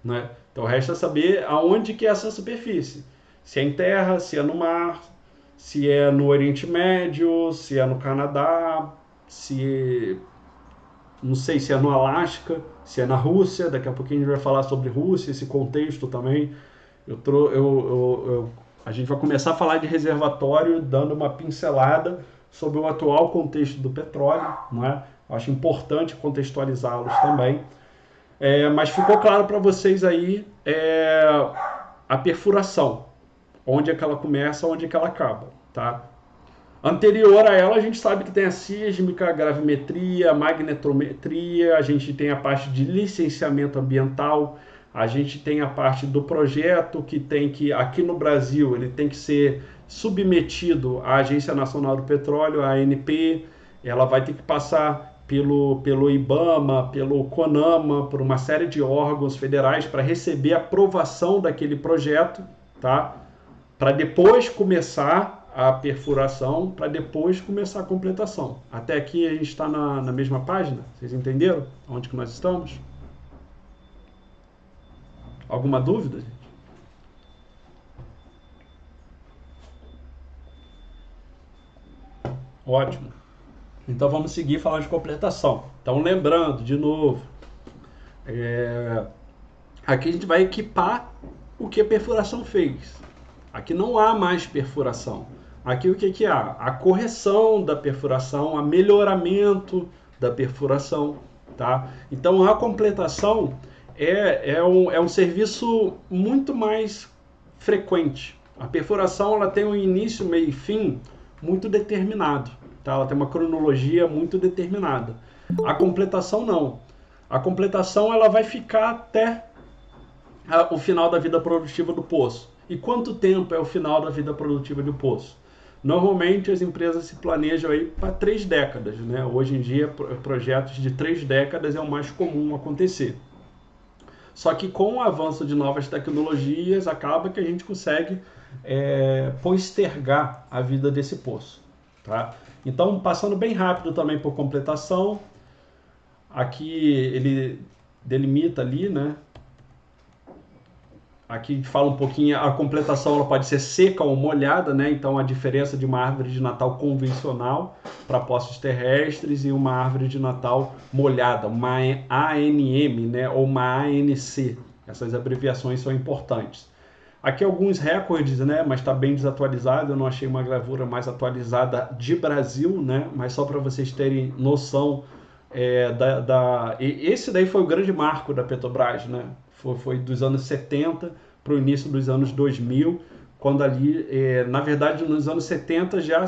né? Então resta saber aonde que é essa superfície. Se é em terra, se é no mar, se é no Oriente Médio, se é no Canadá, se não sei se é no Alasca, se é na Rússia. Daqui a pouquinho a gente vai falar sobre Rússia, esse contexto também. A gente vai começar a falar de reservatório dando uma pincelada sobre o atual contexto do petróleo, não é? Acho importante contextualizá-los também. Mas ficou claro para vocês aí a perfuração, onde é que ela começa, onde é que ela acaba, tá? Anterior a ela, a gente sabe que tem a sísmica, a gravimetria, a magnetometria, a gente tem a parte de licenciamento ambiental, a gente tem a parte do projeto que tem que, aqui no Brasil, ele tem que ser submetido à Agência Nacional do Petróleo, a ANP, ela vai ter que passar pelo IBAMA, pelo CONAMA, por uma série de órgãos federais para receber a aprovação daquele projeto, tá? Para depois começar a perfuração, para depois começar a completação. Até aqui a gente está na mesma página? Vocês entenderam onde que nós estamos? Alguma dúvida, gente? Ótimo. Então vamos seguir falando de completação. Então lembrando, de novo, aqui a gente vai equipar o que a perfuração fez. Aqui não há mais perfuração. Aqui o que há? A correção da perfuração, a melhoramento da perfuração, tá? Então a completação é um serviço muito mais frequente. A perfuração ela tem um início, meio e fim muito determinado, tá? Ela tem uma cronologia muito determinada. A completação não. A completação ela vai ficar até o final da vida produtiva do poço. E quanto tempo é o final da vida produtiva do poço? Normalmente as empresas se planejam aí para 3 décadas, né? Hoje em dia projetos de 3 décadas é o mais comum acontecer. Só que com o avanço de novas tecnologias acaba que a gente consegue postergar a vida desse poço, tá? Então passando bem rápido também por completação, aqui ele delimita ali, né? Aqui fala um pouquinho, a completação ela pode ser seca ou molhada, né? Então a diferença de uma árvore de Natal convencional para postes terrestres e uma árvore de Natal molhada, uma ANM, né? Ou uma ANC. Essas abreviações são importantes. Aqui alguns recordes, né? Mas está bem desatualizado, eu não achei uma gravura mais atualizada de Brasil, né? Mas só para vocês terem noção esse daí foi o grande marco da Petrobras, né? Foi dos anos 70 para o início dos anos 2000, quando ali, na verdade, nos anos 70 já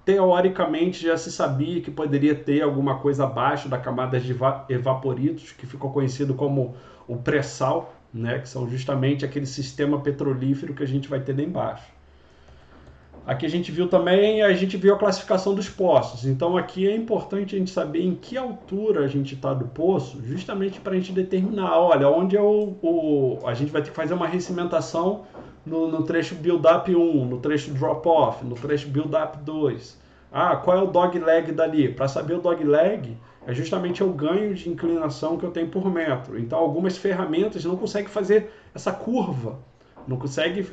teoricamente já se sabia que poderia ter alguma coisa abaixo da camada de evaporitos, que ficou conhecido como o pré-sal, né? Que são justamente aquele sistema petrolífero que a gente vai ter lá embaixo. Aqui a gente viu também, a gente viu a classificação dos poços. Então aqui é importante a gente saber em que altura a gente está do poço, justamente para a gente determinar, olha, onde é a gente vai ter que fazer uma recimentação no trecho build-up 1, no trecho drop-off, no trecho build-up 2. Qual é o dog leg dali? Para saber o dog leg, é justamente o ganho de inclinação que eu tenho por metro. Então algumas ferramentas não conseguem fazer essa curva, não consegue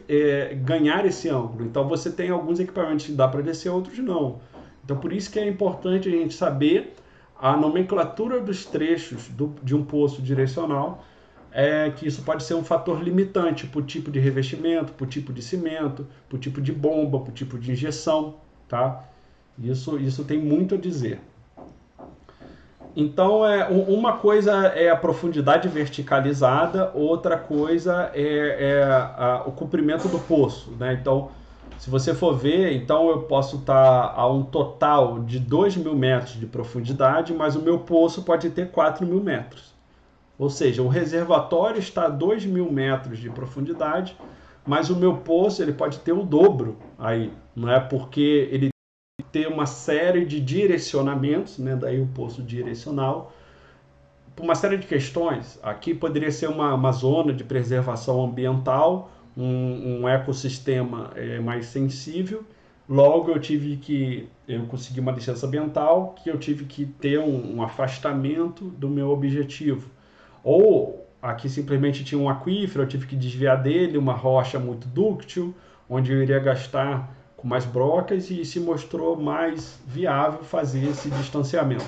ganhar esse ângulo. Então você tem alguns equipamentos que dá para descer, outros não. Então por isso que é importante a gente saber a nomenclatura dos trechos de um poço direcional, que isso pode ser um fator limitante para o tipo de revestimento, para o tipo de cimento, para o tipo de bomba, para o tipo de injeção, tá? Isso tem muito a dizer. Então, uma coisa é a profundidade verticalizada, outra coisa o comprimento do poço, né? Então, se você for ver, então eu posso estar a um total de 2.000 metros de profundidade, mas o meu poço pode ter 4.000 metros. Ou seja, o reservatório está a 2.000 metros de profundidade, mas o meu poço ele pode ter o dobro aí, não é? Porque ele ter uma série de direcionamentos, né? Daí o poço direcional, por uma série de questões. Aqui poderia ser uma zona de preservação ambiental, um ecossistema mais sensível. Logo eu consegui uma licença ambiental, que eu tive que ter um afastamento do meu objetivo. Ou aqui simplesmente tinha um aquífero, eu tive que desviar dele, uma rocha muito dúctil, onde eu iria gastar com mais brocas, e se mostrou mais viável fazer esse distanciamento.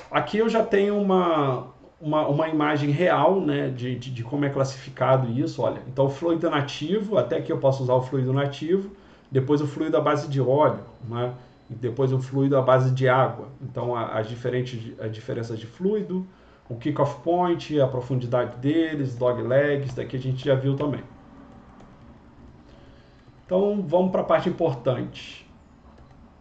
Aqui eu já tenho uma imagem real, né, de como é classificado isso. Olha, então o fluido nativo, até aqui eu posso usar o fluido nativo, depois o fluido à base de óleo, né, e depois o fluido à base de água. Então as diferenças de fluido, o kick-off point, a profundidade deles, dog legs, daqui a gente já viu também. Então vamos para a parte importante.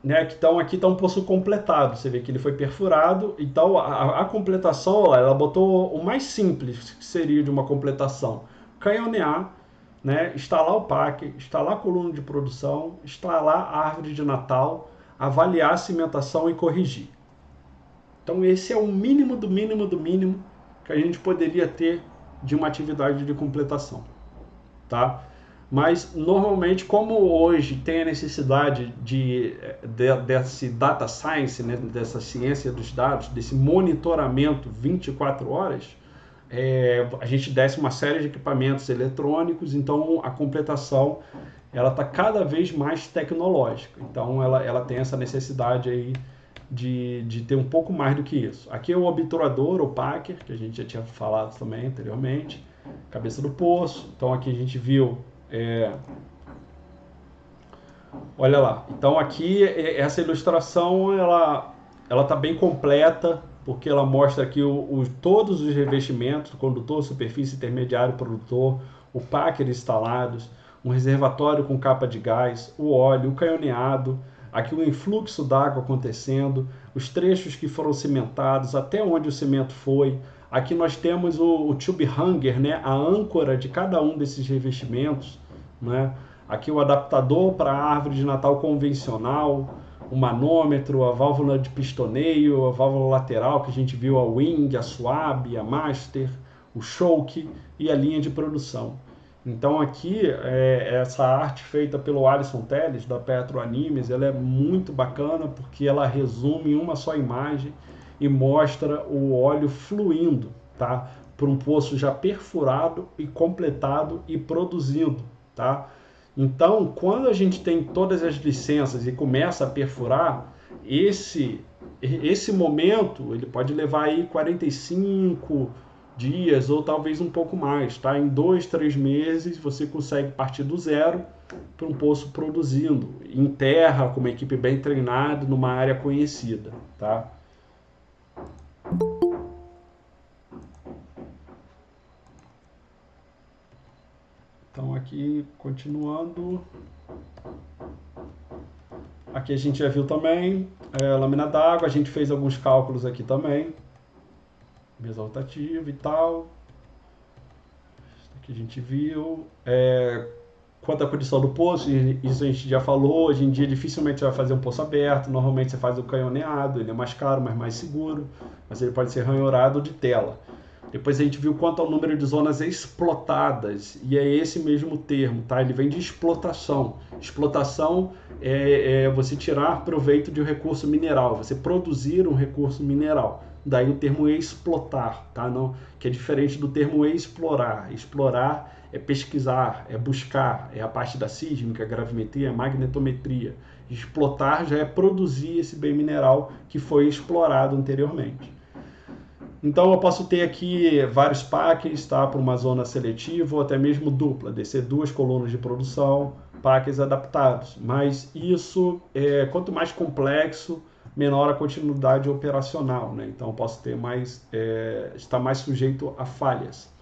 Né? Então aqui está um poço completado, você vê que ele foi perfurado, então a completação ela botou o mais simples que seria de uma completação: canhonear, né? Instalar o packer, instalar a coluna de produção, instalar a árvore de Natal, avaliar a cimentação e corrigir. Então esse é o mínimo do mínimo do mínimo que a gente poderia ter de uma atividade de completação, tá? Mas normalmente, como hoje tem a necessidade desse data science, né, dessa ciência dos dados, desse monitoramento 24 horas, a gente desce uma série de equipamentos eletrônicos, então a completação ela está cada vez mais tecnológica. Então ela tem essa necessidade aí de ter um pouco mais do que isso. Aqui é o obturador, o packer, que a gente já tinha falado também anteriormente, cabeça do poço. Então aqui a gente viu olha lá, então aqui essa ilustração ela está bem completa, porque ela mostra aqui todos os revestimentos, condutor, superfície, intermediário, produtor, o packer instalados, um reservatório com capa de gás, o óleo, o canhoneado, aqui o influxo d'água acontecendo, os trechos que foram cimentados, até onde o cimento foi. Aqui nós temos o tube hanger, né, a âncora de cada um desses revestimentos, né? Aqui o adaptador para a árvore de Natal convencional, o manômetro, a válvula de pistoneio, a válvula lateral que a gente viu, a wing, a swab, a master, o choke e a linha de produção. Então aqui essa arte feita pelo Alisson Teles da Petro Animes, ela é muito bacana porque ela resume em uma só imagem e mostra o óleo fluindo, tá? Por um poço já perfurado e completado e produzindo, tá? Então, quando a gente tem todas as licenças e começa a perfurar, esse momento ele pode levar aí 45 dias ou talvez um pouco mais, tá? Em 2, 3 meses você consegue partir do zero para um poço produzindo, em terra, com uma equipe bem treinada, numa área conhecida, tá? Então aqui, continuando, aqui a gente já viu também lâmina d'água, a gente fez alguns cálculos aqui também, mesa rotativa e tal. Aqui a gente viu. Quanto à condição do poço, isso a gente já falou, hoje em dia dificilmente você vai fazer um poço aberto, normalmente você faz o canhoneado, ele é mais caro, mas mais seguro, mas ele pode ser ranhurado de tela. Depois a gente viu quanto ao número de zonas explotadas, e é esse mesmo termo, tá? Ele vem de explotação. Explotação é você tirar proveito de um recurso mineral, você produzir um recurso mineral. Daí o termo explotar, tá? Não, que é diferente do termo explorar. Explorar é pesquisar, é buscar, é a parte da sísmica, gravimetria, magnetometria. Explotar já é produzir esse bem mineral que foi explorado anteriormente. Então eu posso ter aqui vários packers, tá, para uma zona seletiva ou até mesmo dupla, descer 2 colunas de produção, packers adaptados. Mas isso, quanto mais complexo, menor a continuidade operacional, né? Então eu posso ter estar mais sujeito a falhas.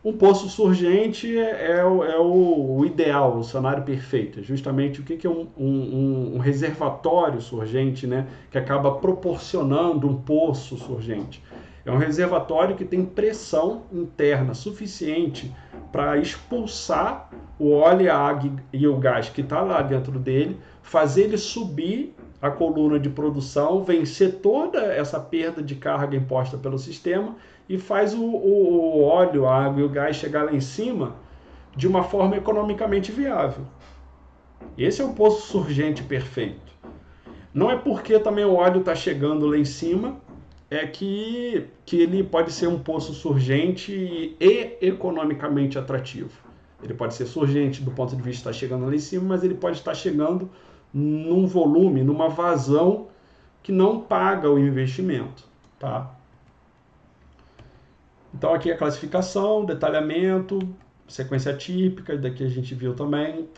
Um poço surgente é o ideal, o cenário perfeito. É justamente o que é um reservatório surgente, né? Que acaba proporcionando um poço surgente. É um reservatório que tem pressão interna suficiente para expulsar o óleo, a água e o gás que está lá dentro dele, fazer ele subir a coluna de produção, vencer toda essa perda de carga imposta pelo sistema e faz o óleo, a água e o gás chegar lá em cima de uma forma economicamente viável. Esse é o poço surgente perfeito. Não é porque também o óleo está chegando lá em cima que ele pode ser um poço surgente e economicamente atrativo. Ele pode ser surgente do ponto de vista de estar chegando lá em cima, mas ele pode estar chegando num volume, numa vazão que não paga o investimento, tá? Então aqui a classificação, detalhamento, sequência típica, daqui a gente viu também.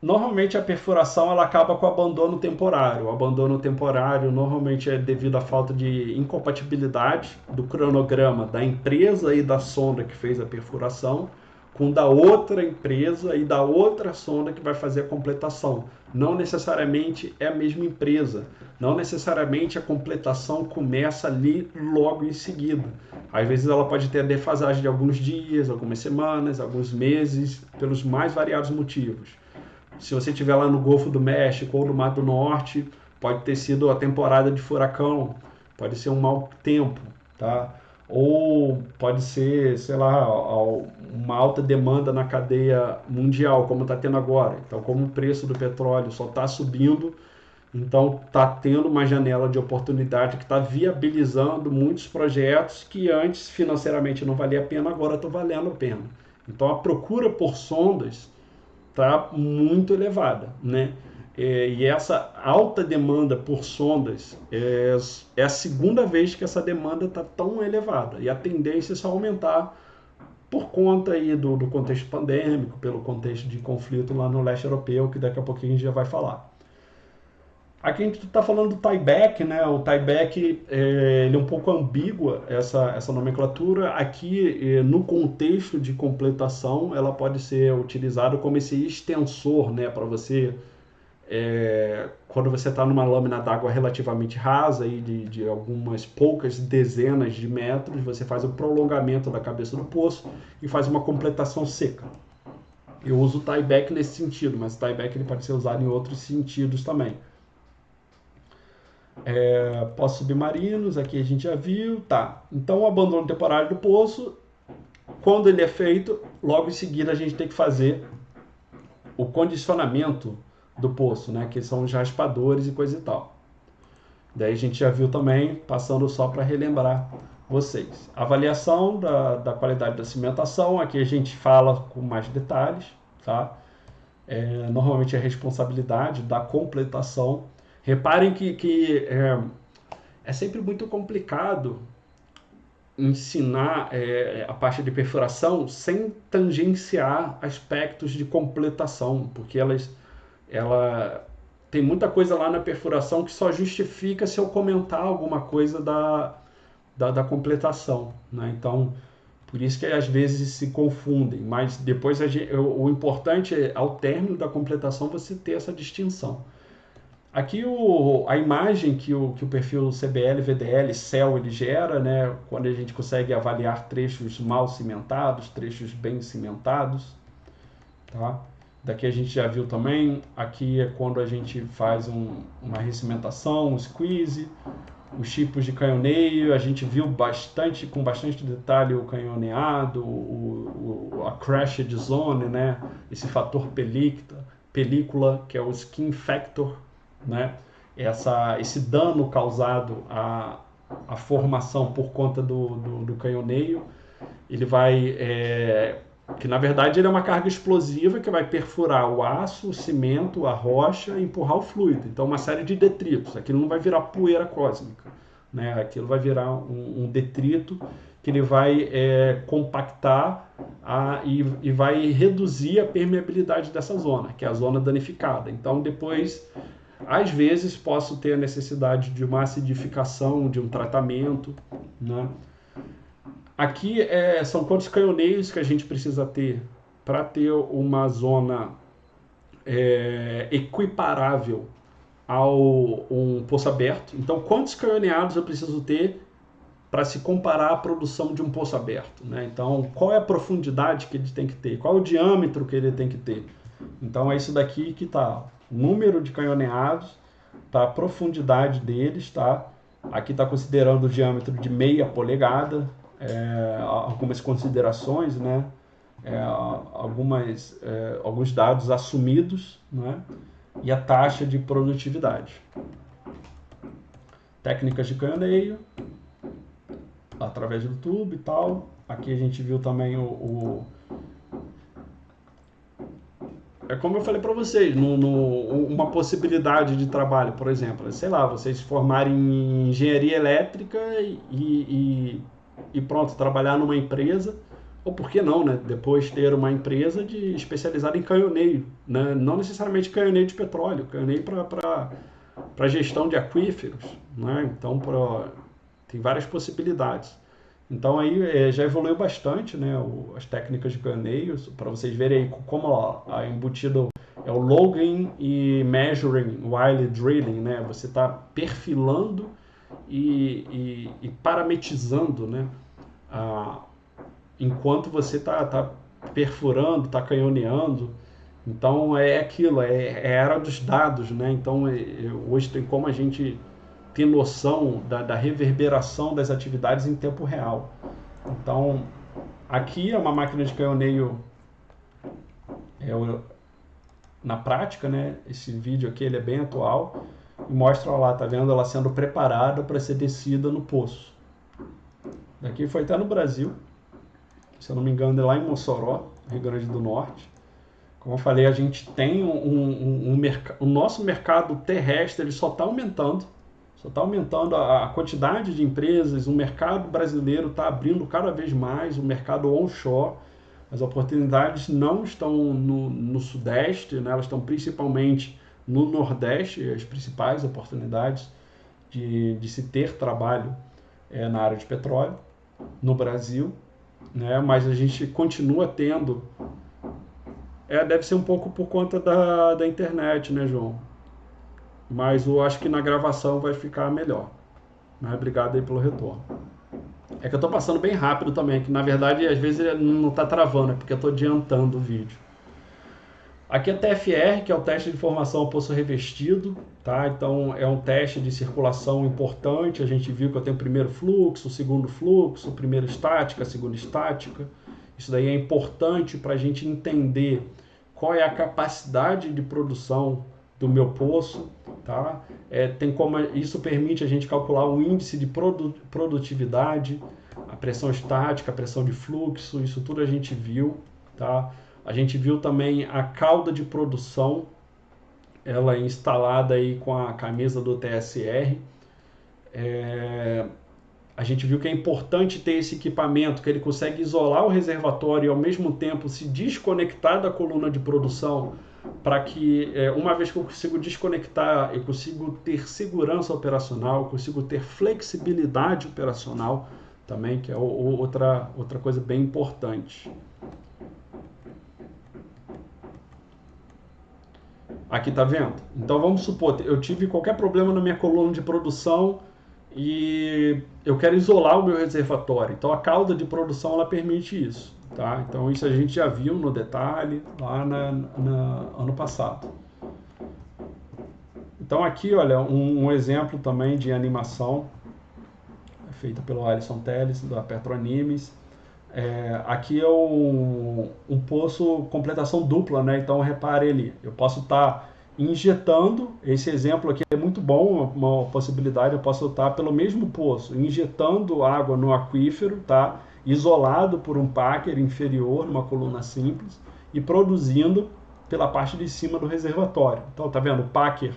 Normalmente a perfuração ela acaba com o abandono temporário. O abandono temporário normalmente é devido à falta de incompatibilidade do cronograma da empresa e da sonda que fez a perfuração com da outra empresa e da outra sonda que vai fazer a completação. Não necessariamente é a mesma empresa. Não necessariamente a completação começa ali logo em seguida. Às vezes ela pode ter a defasagem de alguns dias, algumas semanas, alguns meses, pelos mais variados motivos. Se você estiver lá no Golfo do México ou no Mar do Norte, pode ter sido a temporada de furacão, pode ser um mau tempo, tá? Ou pode ser, sei lá, uma alta demanda na cadeia mundial, como está tendo agora. Então, como o preço do petróleo só está subindo, então está tendo uma janela de oportunidade que está viabilizando muitos projetos que antes financeiramente não valia a pena, agora estão valendo a pena. Então, a procura por sondas está muito elevada, né? E essa alta demanda por sondas é a segunda vez que essa demanda está tão elevada e a tendência é só aumentar por conta aí do contexto pandêmico, pelo contexto de conflito lá no leste europeu, que daqui a pouquinho a gente já vai falar. Aqui a gente está falando do tieback, né? O tieback ele é um pouco ambígua, essa nomenclatura. Aqui, no contexto de completação, ela pode ser utilizada como esse extensor, né? Para você, quando você está numa lâmina d'água relativamente rasa, aí de algumas poucas dezenas de metros, você faz o prolongamento da cabeça do poço e faz uma completação seca. Eu uso o tieback nesse sentido, mas o tieback ele pode ser usado em outros sentidos também. Poços submarinos, aqui a gente já viu, tá. Então o abandono temporário do poço, quando ele é feito, logo em seguida a gente tem que fazer o condicionamento do poço, né, que são os raspadores e coisa e tal. Daí a gente já viu também, passando só para relembrar vocês. Avaliação da qualidade da cimentação, aqui a gente fala com mais detalhes, tá? Normalmente é responsabilidade da completação. Reparem que é sempre muito complicado ensinar a parte de perfuração sem tangenciar aspectos de completação, porque ela tem muita coisa lá na perfuração que só justifica se eu comentar alguma coisa da completação, né? Então, por isso que às vezes se confundem, mas depois o importante é, ao término da completação, você ter essa distinção. Aqui a imagem que o perfil CBL, VDL, CEL ele gera, né, quando a gente consegue avaliar trechos mal cimentados, trechos bem cimentados, tá? Daqui a gente já viu também, aqui é quando a gente faz uma recimentação, um squeeze, os tipos de canhoneio, a gente viu com bastante detalhe o canhoneado, a crashed zone, né, esse fator película, que é o skin factor, né? Esse dano causado à formação por conta do canhoneio, ele vai que na verdade ele é uma carga explosiva que vai perfurar o aço, o cimento, a rocha e empurrar o fluido. Então uma série de detritos. Aquilo não vai virar poeira cósmica, né? Aquilo vai virar um detrito que ele vai compactar e vai reduzir a permeabilidade dessa zona, que é a zona danificada. Então depois, às vezes, posso ter a necessidade de uma acidificação, de um tratamento, né? Aqui são quantos canhoneiros que a gente precisa ter para ter uma zona equiparável ao um poço aberto. Então, quantos canhoneados eu preciso ter para se comparar à produção de um poço aberto, né? Então, qual é a profundidade que ele tem que ter? Qual é o diâmetro que ele tem que ter? Então, é isso daqui que está o número de canhoneados, tá? A profundidade deles, tá? Aqui está considerando o diâmetro de meia polegada, algumas considerações, né? alguns dados assumidos, né? E a taxa de produtividade. Técnicas de canhoneio, através do YouTube e tal. Aqui a gente viu também é como eu falei para vocês, uma possibilidade de trabalho, por exemplo, sei lá, vocês se formarem em engenharia elétrica e pronto, trabalhar numa empresa, ou por que não, né? Depois ter uma empresa especializada em canhoneio, né? Não necessariamente canhoneio de petróleo, canhoneio para gestão de aquíferos, né? Então, tem várias possibilidades. Então aí já evoluiu bastante, né, as técnicas de canhoneio, para vocês verem aí como a embutido é o logging e measuring while drilling, né? Você está perfilando e parametrizando, né, enquanto você está perfurando, está canhoneando. Então é aquilo, é era dos dados, né? Então hoje tem como a gente ter noção da reverberação das atividades em tempo real. Então, aqui é uma máquina de canhoneio na prática, né? Esse vídeo aqui ele é bem atual e mostra lá, tá vendo ela sendo preparada para ser descida no poço. Daqui foi até no Brasil, se eu não me engano, é lá em Mossoró, Rio Grande do Norte. Como eu falei, a gente tem o nosso mercado terrestre, ele só está aumentando. Só está aumentando a quantidade de empresas, o mercado brasileiro está abrindo cada vez mais, o mercado onshore. As oportunidades não estão no Sudeste, né? Elas estão principalmente no Nordeste, as principais oportunidades de se ter trabalho na área de petróleo no Brasil, né? Mas a gente continua tendo. Deve ser um pouco por conta da internet, né, João? Mas eu acho que na gravação vai ficar melhor. Mas obrigado aí pelo retorno. É que eu tô passando bem rápido também, que na verdade às vezes ele não tá travando, é porque eu tô adiantando o vídeo. Aqui é TFR, que é o teste de formação ao poço revestido, tá? Então é um teste de circulação importante. A gente viu que eu tenho o primeiro fluxo, o segundo fluxo, o primeiro estática, a segunda estática. Isso daí é importante para a gente entender qual é a capacidade de produção do meu poço, tá? Isso permite a gente calcular o índice de produtividade, a pressão estática, a pressão de fluxo, isso tudo a gente viu, tá? A gente viu também a cauda de produção, ela é instalada aí com a camisa do TSR. A gente viu que é importante ter esse equipamento, que ele consegue isolar o reservatório e ao mesmo tempo se desconectar da coluna de produção, para que uma vez que eu consigo desconectar, eu consigo ter segurança operacional, eu consigo ter flexibilidade operacional também, que é outra coisa bem importante. Aqui tá vendo? Então vamos supor, eu tive qualquer problema na minha coluna de produção e eu quero isolar o meu reservatório. Então a cauda de produção ela permite isso, tá? Então isso a gente já viu no detalhe lá ano passado. Então aqui, olha, um exemplo também de animação feita pelo Alisson Teles da Petroanimes. Aqui é um poço completação dupla, né? Então repare ali, eu posso estar injetando, esse exemplo aqui é muito bom, uma possibilidade, eu posso estar pelo mesmo poço, injetando água no aquífero, tá? Isolado por um packer inferior, numa coluna simples, e produzindo pela parte de cima do reservatório. Então, tá vendo? O packer,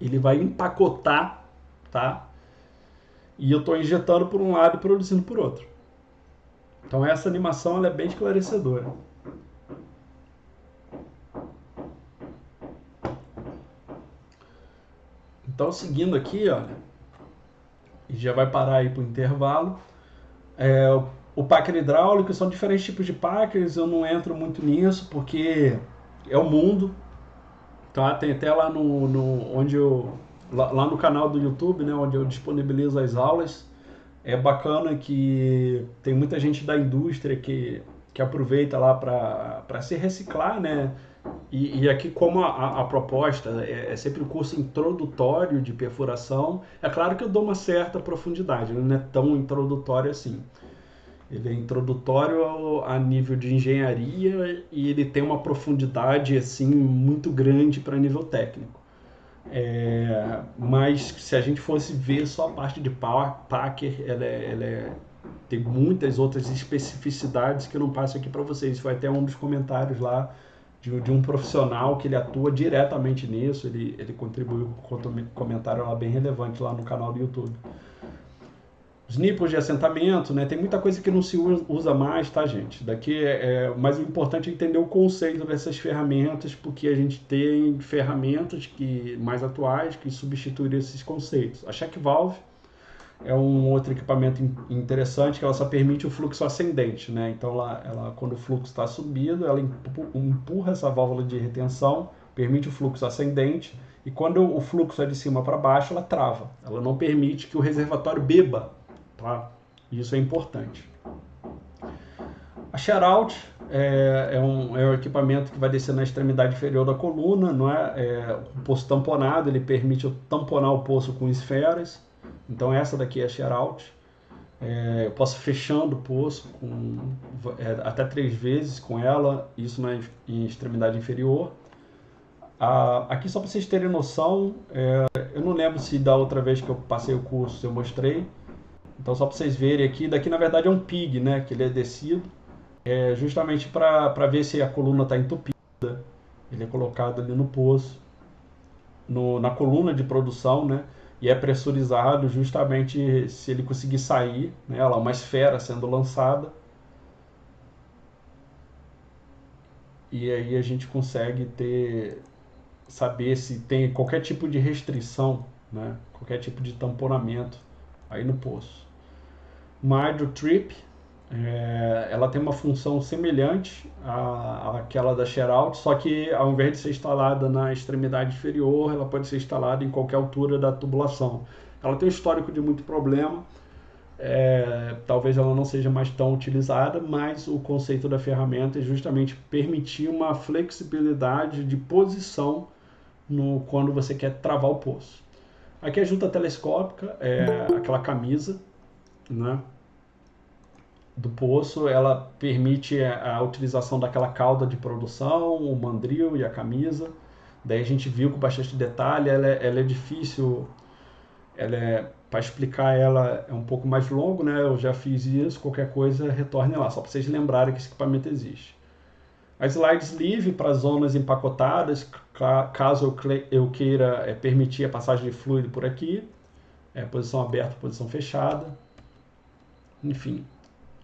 ele vai empacotar, tá? E eu estou injetando por um lado e produzindo por outro. Então essa animação ela é bem esclarecedora. Então seguindo aqui, olha, e já vai parar aí para o intervalo. O packer hidráulico são diferentes tipos de packers, eu não entro muito nisso porque é o mundo. Tá? Tem até lá lá no canal do YouTube, né, onde eu disponibilizo as aulas. É bacana que tem muita gente da indústria que aproveita lá para se reciclar, né? E aqui como a proposta é sempre o curso introdutório de perfuração, é claro que eu dou uma certa profundidade, não é tão introdutório assim. Ele é introdutório a nível de engenharia e ele tem uma profundidade assim muito grande para nível técnico. Mas se a gente fosse ver só a parte de Packer, tem muitas outras especificidades que eu não passo aqui para vocês. Foi até um dos comentários lá de um profissional que ele atua diretamente nisso. Ele contribuiu com um comentário lá bem relevante lá no canal do YouTube. Os nipples de assentamento, né? Tem muita coisa que não se usa mais, tá, gente? Mas o importante é entender o conceito dessas ferramentas, porque a gente tem ferramentas mais atuais que substituem esses conceitos. A check valve é um outro equipamento interessante que ela só permite o fluxo ascendente, né? Então, quando o fluxo está subindo, ela empurra essa válvula de retenção, permite o fluxo ascendente, e quando o fluxo é de cima para baixo, ela trava. Ela não permite que o reservatório beba, tá? Isso é importante. A Shear-Out é um equipamento que vai descer na extremidade inferior da coluna, não é? O poço tamponado, ele permite eu tamponar o poço com esferas. Então essa daqui é a Shear-Out. Eu posso fechando o poço até 3 vezes com ela, isso em extremidade inferior. Aqui só para vocês terem noção, eu não lembro se da outra vez que eu passei o curso eu mostrei. Então só para vocês verem aqui, daqui na verdade é um pig, né, que ele é descido, justamente para ver se a coluna está entupida. Ele é colocado ali no poço, na coluna de produção, né, e é pressurizado justamente se ele conseguir sair, né, olha lá, uma esfera sendo lançada. E aí a gente consegue saber se tem qualquer tipo de restrição, né, qualquer tipo de tamponamento aí no poço. Uma hydro trip, ela tem uma função semelhante àquela da Shear-Out, só que ao invés de ser instalada na extremidade inferior, ela pode ser instalada em qualquer altura da tubulação. Ela tem um histórico de muito problema, talvez ela não seja mais tão utilizada, mas o conceito da ferramenta é justamente permitir uma flexibilidade de posição quando você quer travar o poço. Aqui a junta telescópica, aquela camisa, né, do poço, ela permite a utilização daquela cauda de produção, o mandril e a camisa. Daí a gente viu com bastante detalhe, ela é difícil, para explicar ela é um pouco mais longo, né? Eu já fiz isso, qualquer coisa retorne lá, só para vocês lembrarem que esse equipamento existe. A slide sleeve para zonas empacotadas, caso eu queira permitir a passagem de fluido por aqui, posição aberta, posição fechada, enfim.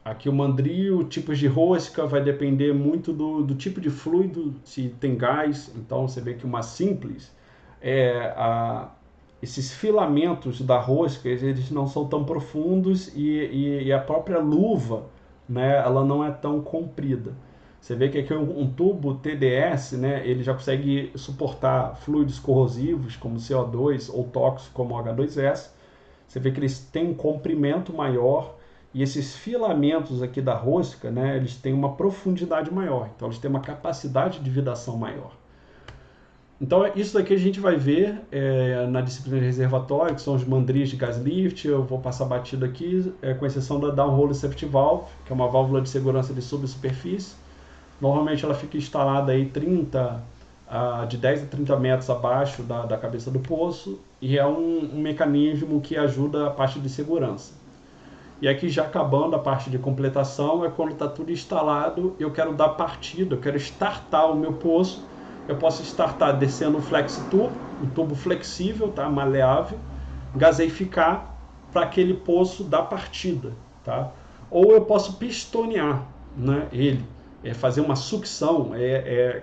Aqui o mandril, tipos de rosca, vai depender muito do tipo de fluido, se tem gás. Então você vê que uma simples, esses filamentos da rosca, eles não são tão profundos e a própria luva, né, ela não é tão comprida. Você vê que aqui um tubo TDS, né, ele já consegue suportar fluidos corrosivos como CO2 ou tóxicos como H2S. Você vê que eles têm um comprimento maior. E esses filamentos aqui da rosca, né, eles têm uma profundidade maior, então eles têm uma capacidade de vidação maior. Então isso daqui a gente vai ver na disciplina de reservatório, que são os mandris de gas lift. Eu vou passar batido aqui, com exceção da downhole safety valve, que é uma válvula de segurança de subsuperfície. Normalmente ela fica instalada aí de 10 a 30 metros abaixo da cabeça do poço, e é um mecanismo que ajuda a parte de segurança. E aqui já acabando a parte de completação, quando está tudo instalado, eu quero dar partida, eu quero startar o meu poço. Eu posso startar descendo um flex turbo, um tubo flexível, tá? Maleável, gaseificar para aquele poço dar partida, tá? Ou eu posso pistonear, né, ele, fazer uma sucção,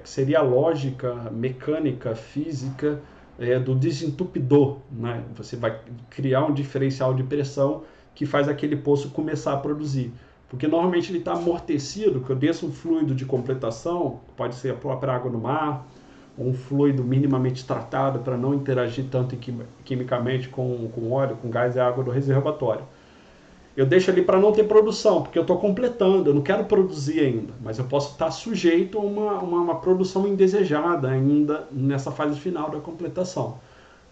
que seria a lógica mecânica, física do desentupidor, né? Você vai criar um diferencial de pressão que faz aquele poço começar a produzir. Porque normalmente ele está amortecido, que eu desço um fluido de completação, pode ser a própria água do mar, ou um fluido minimamente tratado para não interagir tanto quimicamente com óleo, com gás e água do reservatório. Eu deixo ali para não ter produção, porque eu estou completando, eu não quero produzir ainda, mas eu posso estar sujeito a uma produção indesejada ainda nessa fase final da completação.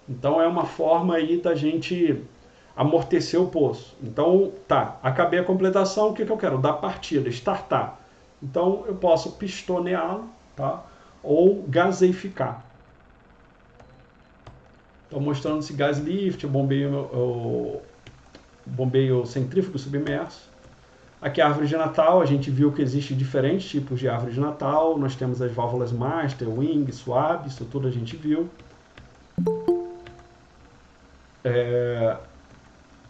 Então é uma forma aí da gente amortecer o poço. Então, tá, acabei a completação, o que eu quero? Dar partida, startar. Então, eu posso pistoneá-lo, tá? Ou gaseificar. Estou mostrando esse gas lift, o bombeio centrífugo submerso. Aqui a árvore de Natal, a gente viu que existe diferentes tipos de árvore de Natal. Nós temos as válvulas master, wing, swab, isso tudo a gente viu.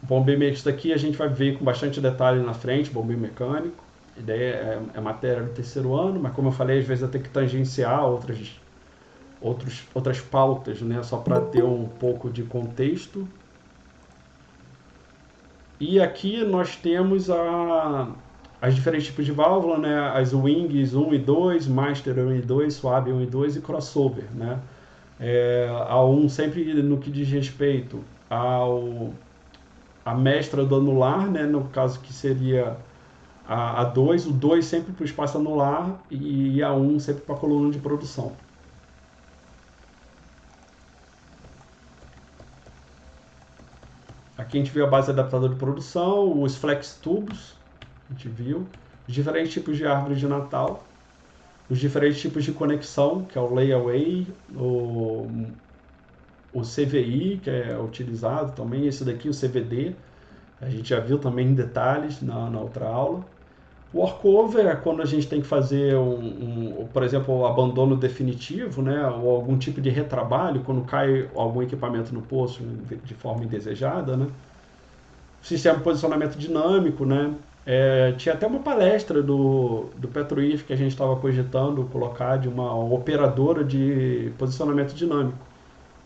Bombeio mixto aqui a gente vai ver com bastante detalhe na frente, bombeio mecânico. A ideia é matéria do terceiro ano, mas como eu falei, às vezes eu tenho que tangenciar outras pautas, né? Só para ter um pouco de contexto. E aqui nós temos as diferentes tipos de válvula, né? As wings 1 e 2, master 1 e 2, swab 1 e 2 e crossover, né? A 1 sempre no que diz respeito a mestra do anular, né? No caso que seria a 2, o 2 sempre para o espaço anular e a 1 sempre para a coluna de produção. Aqui a gente viu a base adaptador de produção, os flex tubos, a gente viu, os diferentes tipos de árvore de Natal, os diferentes tipos de conexão, que é o layaway, o CVI, que é utilizado também, esse daqui, o CVD, a gente já viu também em detalhes na outra aula. O workover é quando a gente tem que fazer, por exemplo, o abandono definitivo, né, ou algum tipo de retrabalho, quando cai algum equipamento no poço de forma indesejada, né. O sistema de posicionamento dinâmico, né. Tinha até uma palestra do Petroif que a gente estava cogitando colocar de uma operadora de posicionamento dinâmico.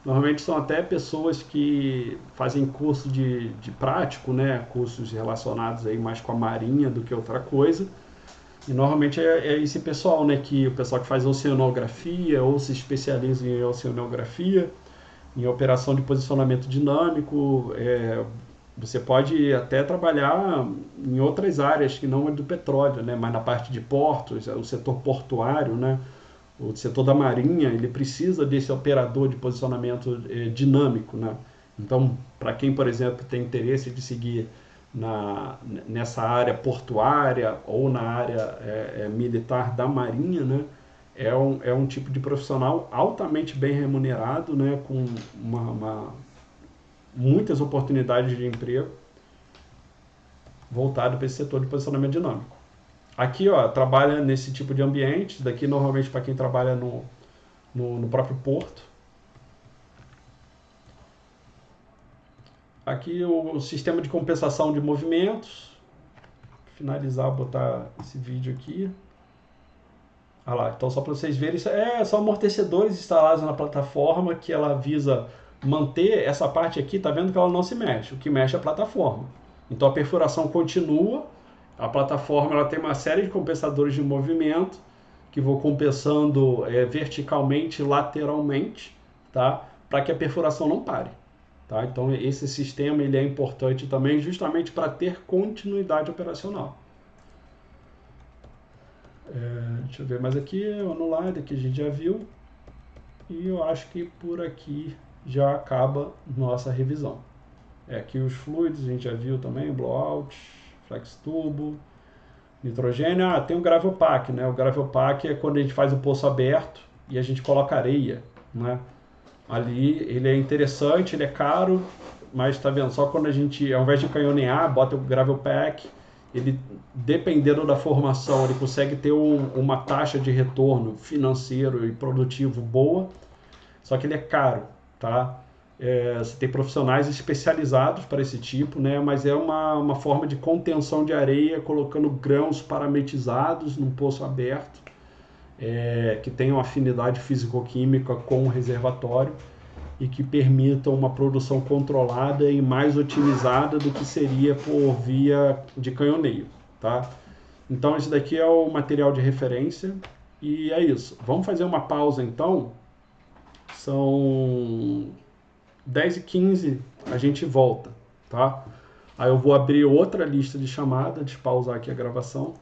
Normalmente são até pessoas que fazem curso de prático, né? Cursos relacionados aí mais com a marinha do que outra coisa. E normalmente é esse pessoal, né? O pessoal que faz oceanografia ou se especializa em oceanografia, em operação de posicionamento dinâmico. Você pode até trabalhar em outras áreas que não é do petróleo, né? Mas na parte de portos, o setor portuário, né? O setor da marinha, ele precisa desse operador de posicionamento dinâmico, né? Então, para quem, por exemplo, tem interesse de seguir nessa área portuária ou na área militar da marinha, né? É um tipo de profissional altamente bem remunerado, né? Com muitas oportunidades de emprego voltado para esse setor de posicionamento dinâmico. Aqui, ó, trabalha nesse tipo de ambiente. Daqui, normalmente, para quem trabalha no próprio porto. Aqui, o sistema de compensação de movimentos. Finalizar, botar esse vídeo aqui. Ah lá, então só para vocês verem, isso são amortecedores instalados na plataforma que ela visa manter essa parte aqui, tá vendo que ela não se mexe, o que mexe é a plataforma. Então a perfuração continua. A plataforma ela tem uma série de compensadores de movimento que vão compensando verticalmente e lateralmente, tá? Para que a perfuração não pare. Tá? Então esse sistema ele é importante também justamente para ter continuidade operacional. Deixa eu ver mais aqui, o anulado aqui a gente já viu. E eu acho que por aqui já acaba nossa revisão. Aqui os fluidos a gente já viu também, blowout, flex turbo, nitrogênio. Tem o gravel pack, né? O gravel pack é quando a gente faz o poço aberto e a gente coloca areia, né? Ali ele é interessante, ele é caro, mas tá vendo, só quando a gente, ao invés de canhonear, bota o gravel pack, ele, dependendo da formação, ele consegue ter uma taxa de retorno financeiro e produtivo boa, só que ele é caro, tá? Você tem profissionais especializados para esse tipo, né? Mas é uma forma de contenção de areia, colocando grãos parametizados num poço aberto, que tenham afinidade físico-química com o reservatório e que permitam uma produção controlada e mais otimizada do que seria por via de canhoneio, tá? Então esse daqui é o material de referência e é isso. Vamos fazer uma pausa então. São 10h15, a gente volta, tá? Aí eu vou abrir outra lista de chamada, deixa eu pausar aqui a gravação.